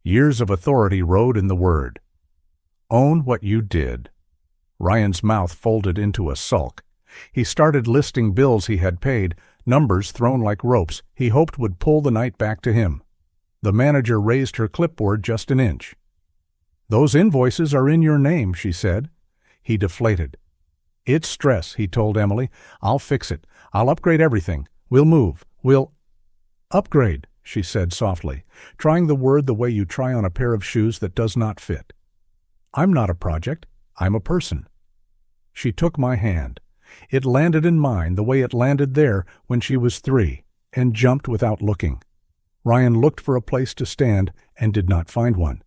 Years of authority rode in the word. "Own what you did." Ryan's mouth folded into a sulk. He started listing bills he had paid, numbers thrown like ropes he hoped would pull the night back to him. The manager raised her clipboard just an inch. "Those invoices are in your name," she said. He deflated. "It's stress," he told Emily. "I'll fix it. I'll upgrade everything. We'll move. We'll—" "Upgrade," she said softly, trying the word the way you try on a pair of shoes that does not fit. "I'm not a project. I'm a person." She took my hand. It landed in mine the way it landed there when she was 3, and jumped without looking. Ryan looked for a place to stand and did not find one.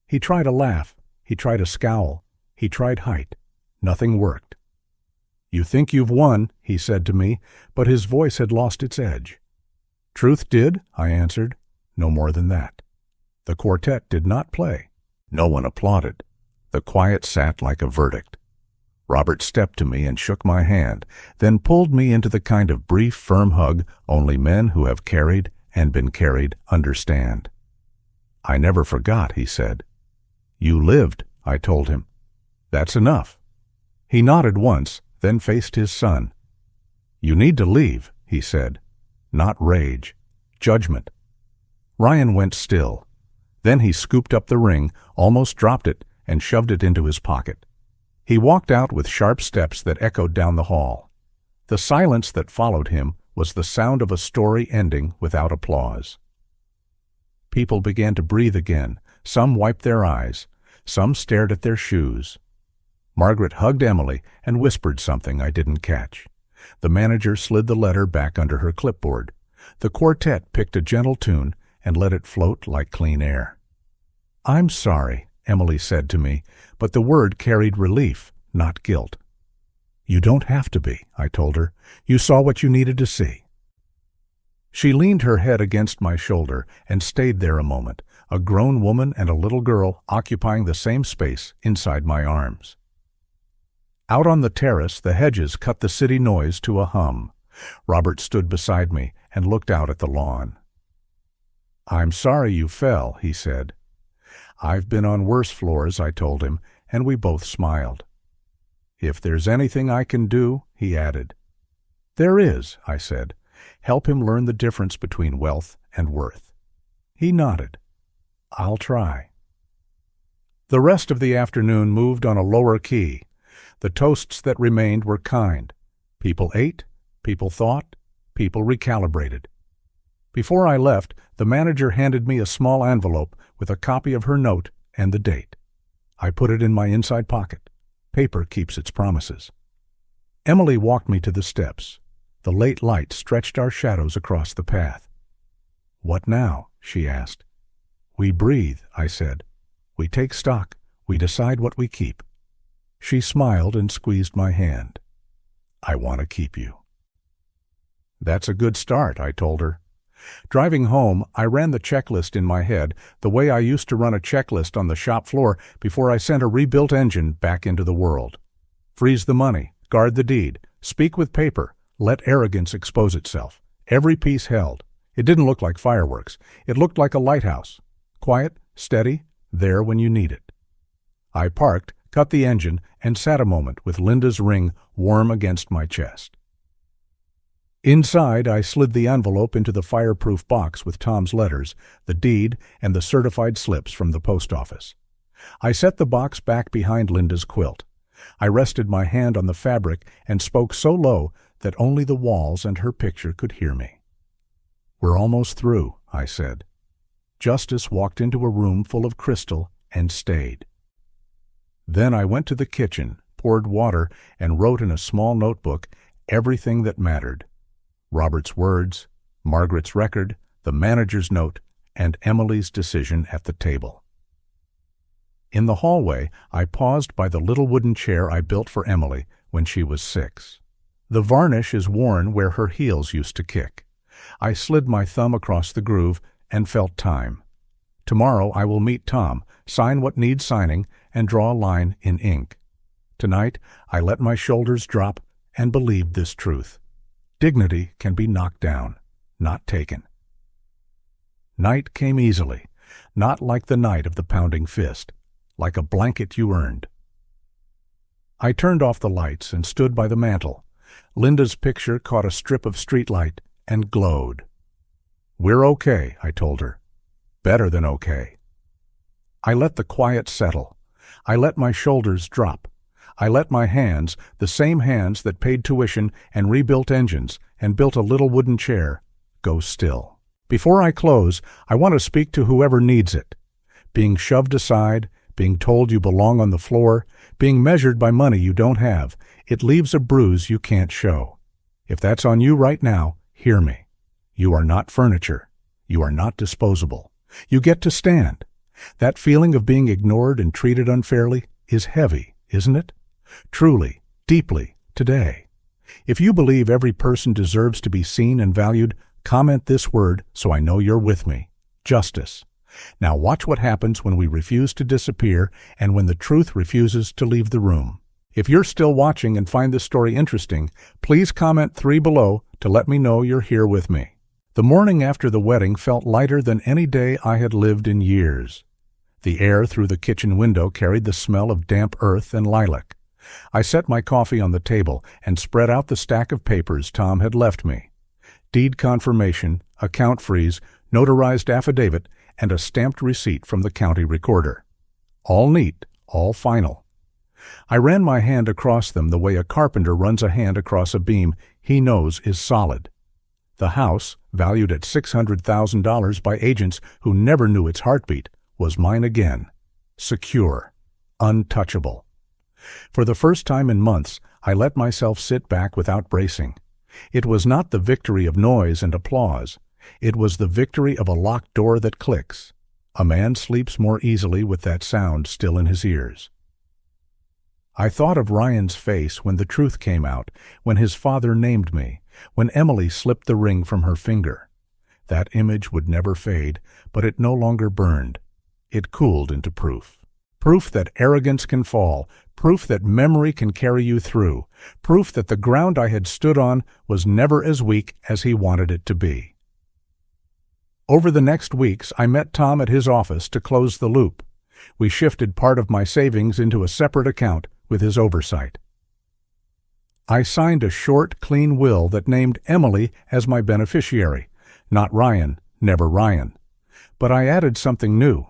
He tried a laugh. He tried a scowl. He tried height. Nothing worked. "You think you've won," he said to me, but his voice had lost its edge. "Truth did," I answered. "No more than that." The quartet did not play. No one applauded. The quiet sat like a verdict. Robert stepped to me and shook my hand, then pulled me into the kind of brief, firm hug only men who have carried and been carried understand. "I never forgot," he said. "You lived," I told him. "That's enough." He nodded once, then faced his son. "You need to leave," he said. "Not rage. Judgment." Ryan went still. Then he scooped up the ring, almost dropped it, and shoved it into his pocket. He walked out with sharp steps that echoed down the hall. The silence that followed him was the sound of a story ending without applause. People began to breathe again. Some wiped their eyes. Some stared at their shoes. Margaret hugged Emily and whispered something I didn't catch. The manager slid the letter back under her clipboard. The quartet picked a gentle tune and let it float like clean air. "I'm sorry," Emily said to me, but the word carried relief, not guilt. "You don't have to be," I told her. "You saw what you needed to see." She leaned her head against my shoulder and stayed there a moment, a grown woman and a little girl occupying the same space inside my arms. Out on the terrace, the hedges cut the city noise to a hum. Robert stood beside me and looked out at the lawn. "I'm sorry you fell," he said. "I've been on worse floors," I told him, and we both smiled. "If there's anything I can do," he added. "There is," I said. "Help him learn the difference between wealth and worth." He nodded. "I'll try." The rest of the afternoon moved on a lower key. The toasts that remained were kind. People ate, people thought, people recalibrated. Before I left, the manager handed me a small envelope with a copy of her note and the date. I put it in my inside pocket. Paper keeps its promises. Emily walked me to the steps. The late light stretched our shadows across the path. "What now?" she asked. "We breathe," I said. "We take stock. We decide what we keep." She smiled and squeezed my hand. "I want to keep you." "That's a good start," I told her. Driving home, I ran the checklist in my head the way I used to run a checklist on the shop floor before I sent a rebuilt engine back into the world. Freeze the money, guard the deed, speak with paper, let arrogance expose itself. Every piece held. It didn't look like fireworks. It looked like a lighthouse. Quiet, steady, there when you need it. I parked, cut the engine, and sat a moment with Linda's ring warm against my chest. Inside, I slid the envelope into the fireproof box with Tom's letters, the deed, and the certified slips from the post office. I set the box back behind Linda's quilt. I rested my hand on the fabric and spoke so low that only the walls and her picture could hear me. "We're almost through," I said. Justice walked into a room full of crystal and stayed. Then I went to the kitchen, poured water, and wrote in a small notebook everything that mattered. Robert's words, Margaret's record, the manager's note, and Emily's decision at the table. In the hallway, I paused by the little wooden chair I built for Emily when she was 6. The varnish is worn where her heels used to kick. I slid my thumb across the groove and felt time. Tomorrow I will meet Tom, sign what needs signing, and draw a line in ink. Tonight I let my shoulders drop and believed this truth. Dignity can be knocked down, not taken. Night came easily, not like the night of the pounding fist, like a blanket you earned. I turned off the lights and stood by the mantel. Linda's picture caught a strip of streetlight and glowed. "We're okay," I told her. "Better than okay." I let the quiet settle. I let my shoulders drop. I let my hands, the same hands that paid tuition and rebuilt engines and built a little wooden chair, go still. Before I close, I want to speak to whoever needs it. Being shoved aside, being told you belong on the floor, being measured by money you don't have, it leaves a bruise you can't show. If that's on you right now, hear me. You are not furniture. You are not disposable. You get to stand. That feeling of being ignored and treated unfairly is heavy, isn't it? Truly, deeply, today. If you believe every person deserves to be seen and valued, comment this word so I know you're with me. Justice. Now watch what happens when we refuse to disappear and when the truth refuses to leave the room. If you're still watching and find this story interesting, please comment 3 below to let me know you're here with me. The morning after the wedding felt lighter than any day I had lived in years. The air through the kitchen window carried the smell of damp earth and lilac. I set my coffee on the table and spread out the stack of papers Tom had left me. Deed confirmation, account freeze, notarized affidavit, and a stamped receipt from the county recorder. All neat, all final. I ran my hand across them the way a carpenter runs a hand across a beam he knows is solid. The house, valued at $600,000 by agents who never knew its heartbeat, was mine again. Secure. Untouchable. For the first time in months, I let myself sit back without bracing. It was not the victory of noise and applause. It was the victory of a locked door that clicks. A man sleeps more easily with that sound still in his ears. I thought of Ryan's face when the truth came out, when his father named me, when Emily slipped the ring from her finger. That image would never fade, but it no longer burned. It cooled into proof. Proof that arrogance can fall, proof that memory can carry you through, proof that the ground I had stood on was never as weak as he wanted it to be. Over the next weeks, I met Tom at his office to close the loop. We shifted part of my savings into a separate account with his oversight. I signed a short, clean will that named Emily as my beneficiary. Not Ryan, never Ryan. But I added something new.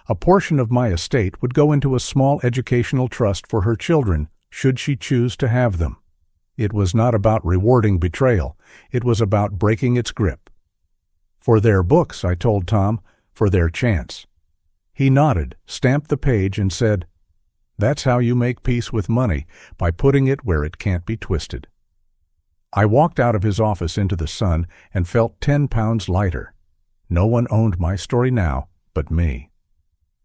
A portion of my estate would go into a small educational trust for her children, should she choose to have them. It was not about rewarding betrayal. It was about breaking its grip. For their books, I told Tom, for their chance. He nodded, stamped the page, and said, "That's how you make peace with money, by putting it where it can't be twisted." I walked out of his office into the sun and felt 10 pounds lighter. No one owned my story now but me.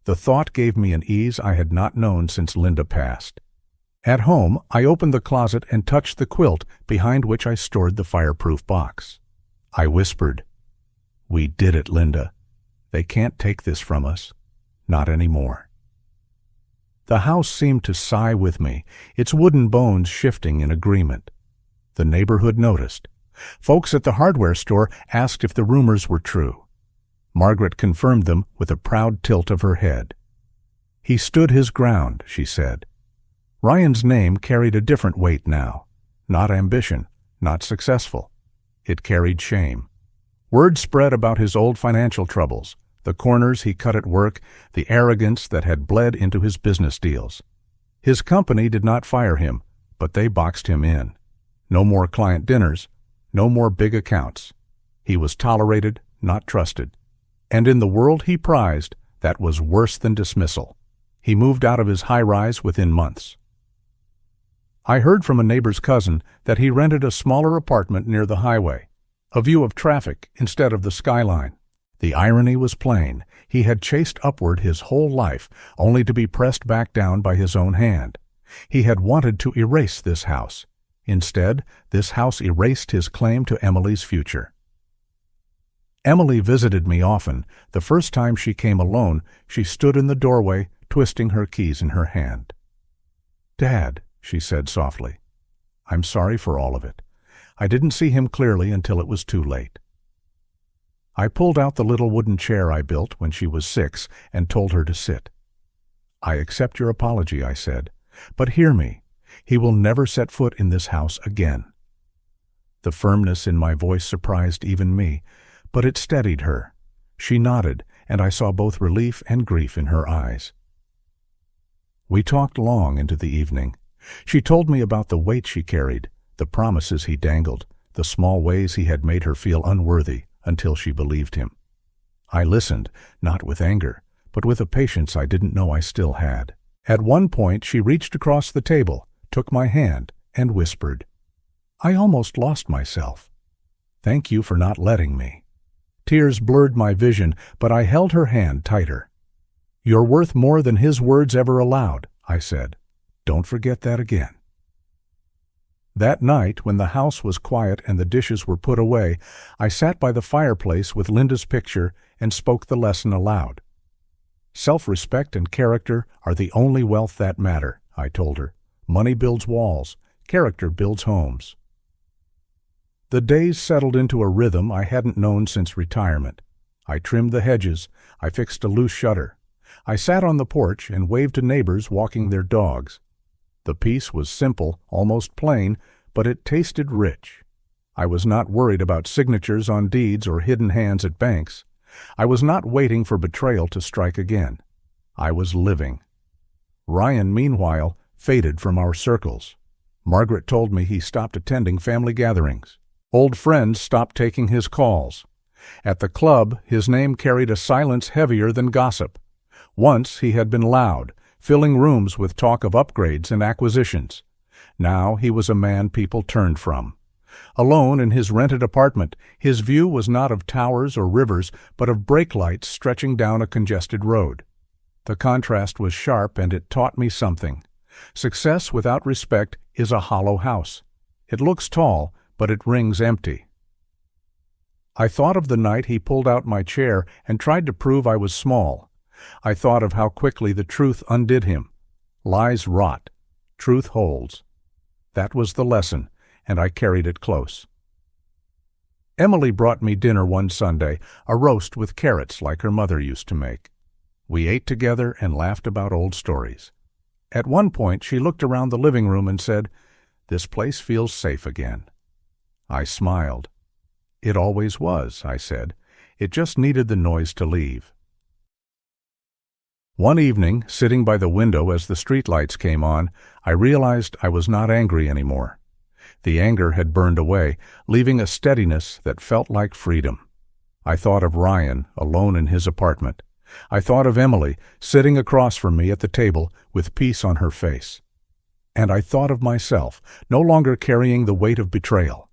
The thought gave me an ease I had not known since Linda passed. At home, I opened the closet and touched the quilt behind which I stored the fireproof box. I whispered, "We did it, Linda. They can't take this from us. Not anymore." The house seemed to sigh with me, its wooden bones shifting in agreement. The neighborhood noticed. Folks at the hardware store asked if the rumors were true. Margaret confirmed them with a proud tilt of her head. "He stood his ground," she said. Ryan's name carried a different weight now. Not ambition, not successful. It carried shame. Word spread about his old financial troubles, the corners he cut at work, the arrogance that had bled into his business deals. His company did not fire him, but they boxed him in. No more client dinners, no more big accounts. He was tolerated, not trusted. And in the world he prized, that was worse than dismissal. He moved out of his high-rise within months. I heard from a neighbor's cousin that he rented a smaller apartment near the highway, a view of traffic instead of the skyline. The irony was plain. He had chased upward his whole life, only to be pressed back down by his own hand. He had wanted to erase this house. Instead, this house erased his claim to Emily's future. Emily visited me often. The first time she came alone, she stood in the doorway, twisting her keys in her hand. "Dad," she said softly, "I'm sorry for all of it. I didn't see him clearly until it was too late." I pulled out the little wooden chair I built when she was 6 and told her to sit. "I accept your apology," I said, "but hear me. He will never set foot in this house again." The firmness in my voice surprised even me, but it steadied her. She nodded, and I saw both relief and grief in her eyes. We talked long into the evening. She told me about the weight she carried, the promises he dangled, the small ways he had made her feel unworthy until she believed him. I listened, not with anger, but with a patience I didn't know I still had. At one point she reached across the table, took my hand, and whispered, "I almost lost myself. Thank you for not letting me." Tears blurred my vision, but I held her hand tighter. "You're worth more than his words ever allowed," I said. "Don't forget that again." That night, when the house was quiet and the dishes were put away, I sat by the fireplace with Linda's picture and spoke the lesson aloud. "Self-respect and character are the only wealth that matter," I told her. "Money builds walls. Character builds homes." The days settled into a rhythm I hadn't known since retirement. I trimmed the hedges. I fixed a loose shutter. I sat on the porch and waved to neighbors walking their dogs. The peace was simple, almost plain, but it tasted rich. I was not worried about signatures on deeds or hidden hands at banks. I was not waiting for betrayal to strike again. I was living. Ryan, meanwhile, faded from our circles. Margaret told me he stopped attending family gatherings. Old friends stopped taking his calls. At the club, his name carried a silence heavier than gossip. Once he had been loud, filling rooms with talk of upgrades and acquisitions. Now he was a man people turned from. Alone in his rented apartment, his view was not of towers or rivers, but of brake lights stretching down a congested road. The contrast was sharp, and it taught me something. Success without respect is a hollow house. It looks tall, but it rings empty. I thought of the night he pulled out my chair and tried to prove I was small. I thought of how quickly the truth undid him. Lies rot. Truth holds. That was the lesson, and I carried it close. Emily brought me dinner one Sunday, a roast with carrots like her mother used to make. We ate together and laughed about old stories. At one point she looked around the living room and said, "This place feels safe again." I smiled. "It always was," I said. "It just needed the noise to leave." One evening, sitting by the window as the streetlights came on, I realized I was not angry anymore. The anger had burned away, leaving a steadiness that felt like freedom. I thought of Ryan, alone in his apartment. I thought of Emily, sitting across from me at the table with peace on her face. And I thought of myself, no longer carrying the weight of betrayal.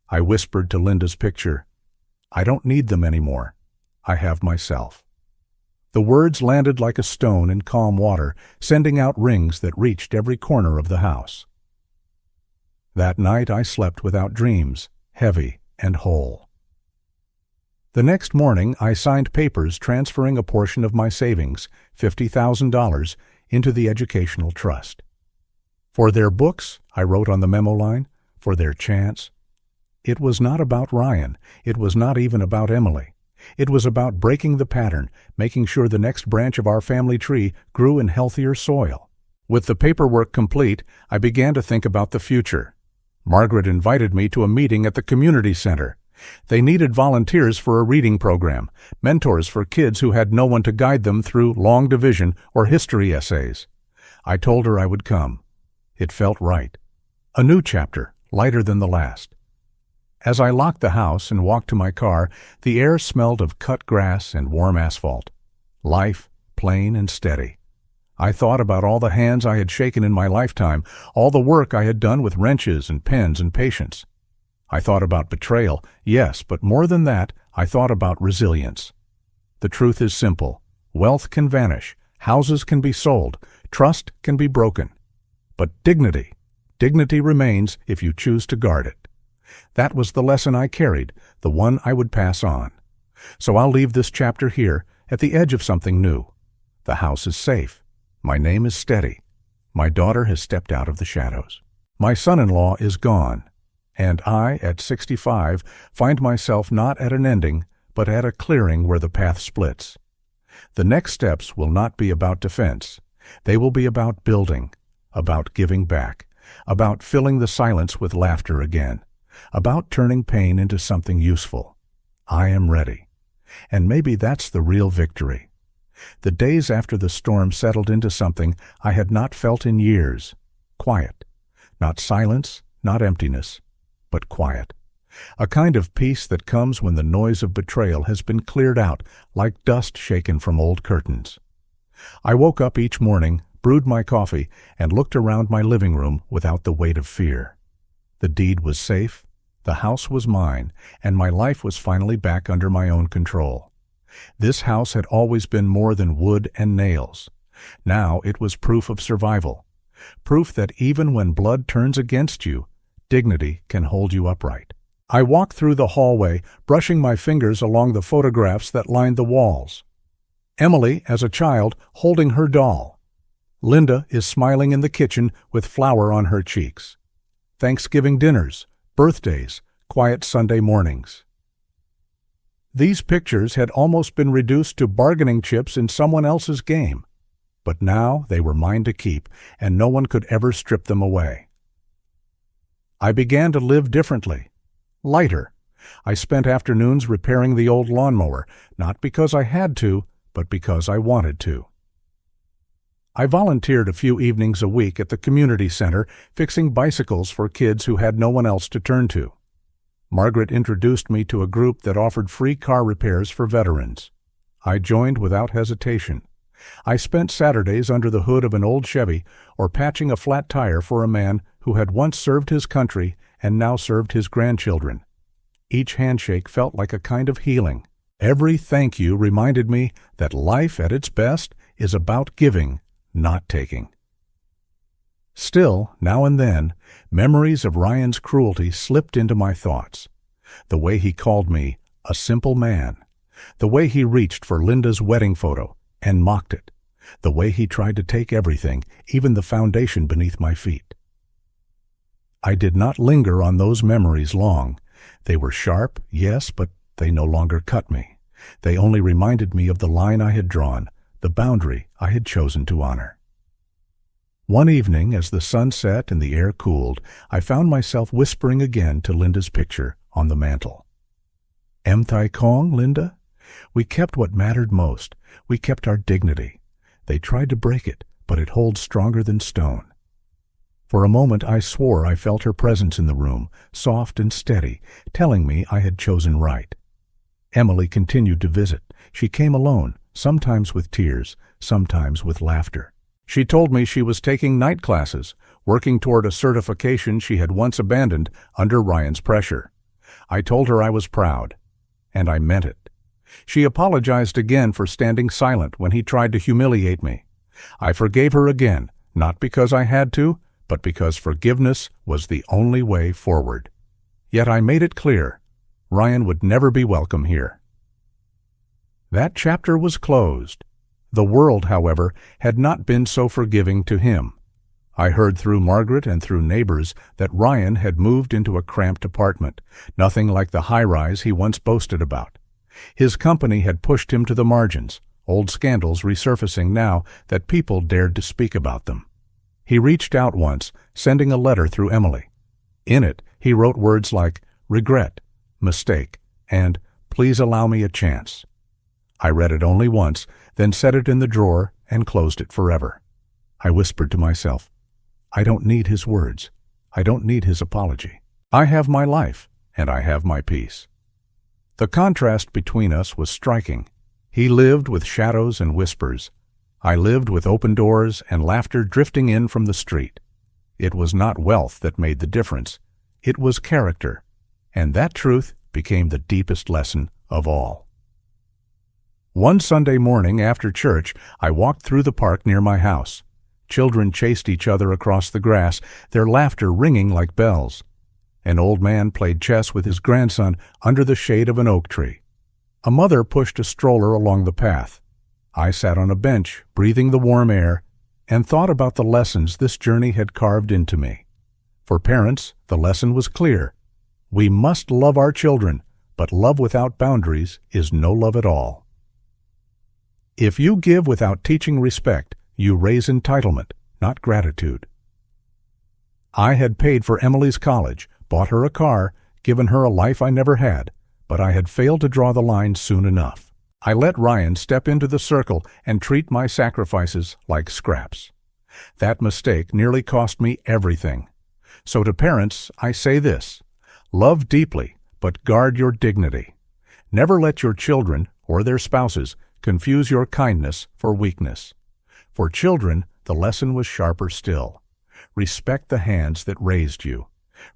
I whispered to Linda's picture, "I don't need them anymore. I have myself." The words landed like a stone in calm water, sending out rings that reached every corner of the house. That night I slept without dreams, heavy and whole. The next morning I signed papers transferring a portion of my savings, $50,000, into the educational trust. For their books, I wrote on the memo line, for their chance. It was not about Ryan. It was not even about Emily. It was about breaking the pattern, making sure the next branch of our family tree grew in healthier soil. With the paperwork complete, I began to think about the future. Margaret invited me to a meeting at the community center. They needed volunteers for a reading program, mentors for kids who had no one to guide them through long division or history essays. I told her I would come. It felt right. A new chapter, lighter than the last. As I locked the house and walked to my car, the air smelled of cut grass and warm asphalt. Life, plain and steady. I thought about all the hands I had shaken in my lifetime, all the work I had done with wrenches and pens and patience. I thought about betrayal, yes, but more than that, I thought about resilience. The truth is simple. Wealth can vanish, houses can be sold, trust can be broken. But dignity, Dignity remains if you choose to guard it. That was the lesson I carried, the one I would pass on. So I'll leave this chapter here, at the edge of something new. The house is safe. My name is steady. My daughter has stepped out of the shadows. My son-in-law is gone. And I, at 65, find myself not at an ending, but at a clearing where the path splits. The next steps will not be about defense. They will be about building, about giving back, about filling the silence with laughter again, about turning pain into something useful. I am ready. And maybe that's the real victory. The days after the storm settled into something I had not felt in years. Quiet. Not silence, not emptiness, but quiet. A kind of peace that comes when the noise of betrayal has been cleared out, like dust shaken from old curtains. I woke up each morning, brewed my coffee, and looked around my living room without the weight of fear. The deed was safe, the house was mine, and my life was finally back under my own control. This house had always been more than wood and nails. Now it was proof of survival, proof that even when blood turns against you, dignity can hold you upright. I walked through the hallway, brushing my fingers along the photographs that lined the walls. Emily, as a child, holding her doll. Linda is smiling in the kitchen with flour on her cheeks. Thanksgiving dinners, birthdays, quiet Sunday mornings. These pictures had almost been reduced to bargaining chips in someone else's game, but now they were mine to keep, and no one could ever strip them away. I began to live differently, lighter. I spent afternoons repairing the old lawnmower, not because I had to, but because I wanted to. I volunteered a few evenings a week at the community center, fixing bicycles for kids who had no one else to turn to. Margaret introduced me to a group that offered free car repairs for veterans. I joined without hesitation. I spent Saturdays under the hood of an old Chevy or patching a flat tire for a man who had once served his country and now served his grandchildren. Each handshake felt like a kind of healing. Every thank you reminded me that life at its best is about giving, not taking. Still, now and then, memories of Ryan's cruelty slipped into my thoughts. The way he called me a simple man. The way he reached for Linda's wedding photo and mocked it. The way he tried to take everything, even the foundation beneath my feet. I did not linger on those memories long. They were sharp, yes, but they no longer cut me. They only reminded me of the line I had drawn, the boundary I had chosen to honor. One evening, as the sun set and the air cooled, I found myself whispering again to Linda's picture on the mantel. "Em Thai Kong, Linda? We kept what mattered most. We kept our dignity. They tried to break it, but it holds stronger than stone." For a moment I swore I felt her presence in the room, soft and steady, telling me I had chosen right. Emily continued to visit. She came alone, sometimes with tears, sometimes with laughter. She told me she was taking night classes, working toward a certification she had once abandoned under Ryan's pressure. I told her I was proud, and I meant it. She apologized again for standing silent when he tried to humiliate me. I forgave her again, not because I had to, but because forgiveness was the only way forward. Yet I made it clear, Ryan would never be welcome here. That chapter was closed. The world, however, had not been so forgiving to him. I heard through Margaret and through neighbors that Ryan had moved into a cramped apartment, nothing like the high-rise he once boasted about. His company had pushed him to the margins, old scandals resurfacing now that people dared to speak about them. He reached out once, sending a letter through Emily. In it, he wrote words like regret, mistake, and please allow me a chance. I read it only once, then set it in the drawer and closed it forever. I whispered to myself, I don't need his words. I don't need his apology. I have my life, and I have my peace. The contrast between us was striking. He lived with shadows and whispers. I lived with open doors and laughter drifting in from the street. It was not wealth that made the difference. It was character, and that truth became the deepest lesson of all. One Sunday morning after church, I walked through the park near my house. Children chased each other across the grass, their laughter ringing like bells. An old man played chess with his grandson under the shade of an oak tree. A mother pushed a stroller along the path. I sat on a bench, breathing the warm air, and thought about the lessons this journey had carved into me. For parents, the lesson was clear. We must love our children, but love without boundaries is no love at all. If you give without teaching respect, you raise entitlement, not gratitude. I had paid for Emily's college, bought her a car, given her a life I never had, but I had failed to draw the line soon enough. I let Ryan step into the circle and treat my sacrifices like scraps. That mistake nearly cost me everything. So to parents, I say this: love deeply, but guard your dignity. Never let your children, or their spouses, confuse your kindness for weakness. For children, the lesson was sharper still. Respect the hands that raised you.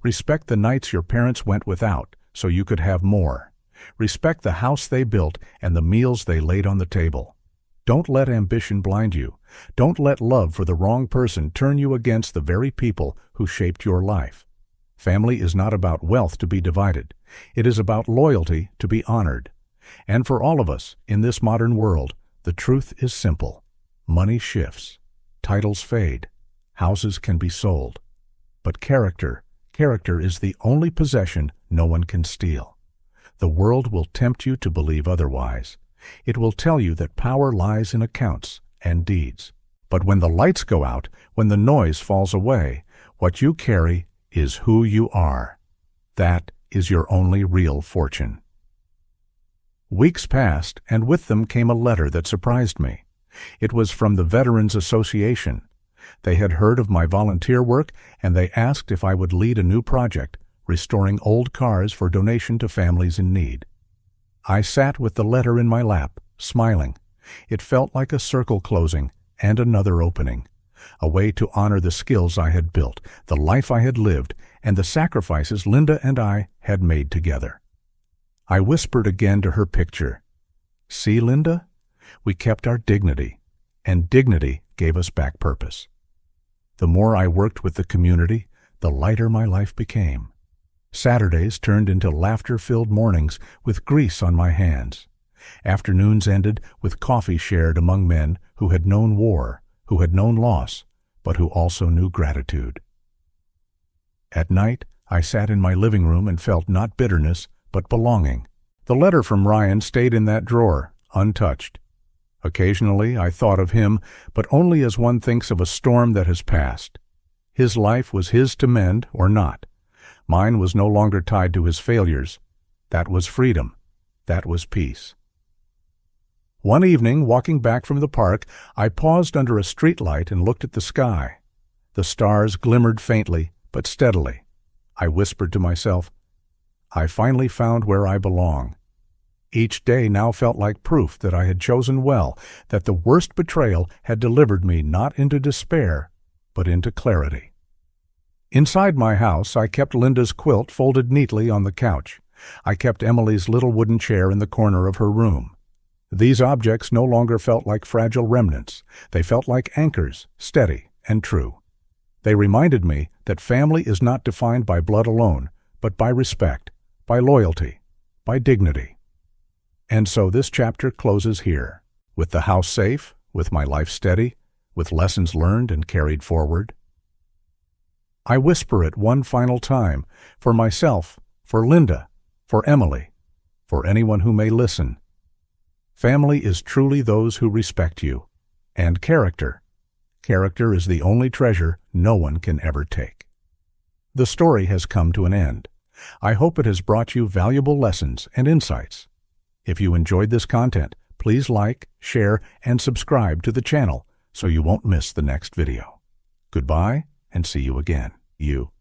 Respect the nights your parents went without so you could have more. Respect the house they built and the meals they laid on the table. Don't let ambition blind you. Don't let love for the wrong person turn you against the very people who shaped your life. Family is not about wealth to be divided. It is about loyalty to be honored. And for all of us in this modern world, the truth is simple. Money shifts. Titles fade. Houses can be sold. But character is the only possession no one can steal. The world will tempt you to believe otherwise. It will tell you that power lies in accounts and deeds. But when the lights go out, when the noise falls away, what you carry is who you are. That is your only real fortune. Weeks passed, and with them came a letter that surprised me. It was from the Veterans Association. They had heard of my volunteer work, and they asked if I would lead a new project, restoring old cars for donation to families in need. I sat with the letter in my lap, smiling. It felt like a circle closing and another opening, a way to honor the skills I had built, the life I had lived, and the sacrifices Linda and I had made together. I whispered again to her picture. See, Linda? We kept our dignity, and dignity gave us back purpose. The more I worked with the community, the lighter my life became. Saturdays turned into laughter-filled mornings with grease on my hands. Afternoons ended with coffee shared among men who had known war, who had known loss, but who also knew gratitude. At night, I sat in my living room and felt not bitterness, but belonging. The letter from Ryan stayed in that drawer, untouched. Occasionally I thought of him, but only as one thinks of a storm that has passed. His life was his to mend or not. Mine was no longer tied to his failures. That was freedom. That was peace. One evening, walking back from the park, I paused under a streetlight and looked at the sky. The stars glimmered faintly, but steadily. I whispered to myself, I finally found where I belong. Each day now felt like proof that I had chosen well, that the worst betrayal had delivered me not into despair, but into clarity. Inside my house, I kept Linda's quilt folded neatly on the couch. I kept Emily's little wooden chair in the corner of her room. These objects no longer felt like fragile remnants. They felt like anchors, steady and true. They reminded me that family is not defined by blood alone, but by respect, by loyalty, by dignity. And so this chapter closes here, with the house safe, with my life steady, with lessons learned and carried forward. I whisper it one final time, for myself, for Linda, for Emily, for anyone who may listen. Family is truly those who respect you, and character. Character is the only treasure no one can ever take. The story has come to an end. I hope it has brought you valuable lessons and insights. If you enjoyed this content, please like, share, and subscribe to the channel so you won't miss the next video. Goodbye, and see you again. You.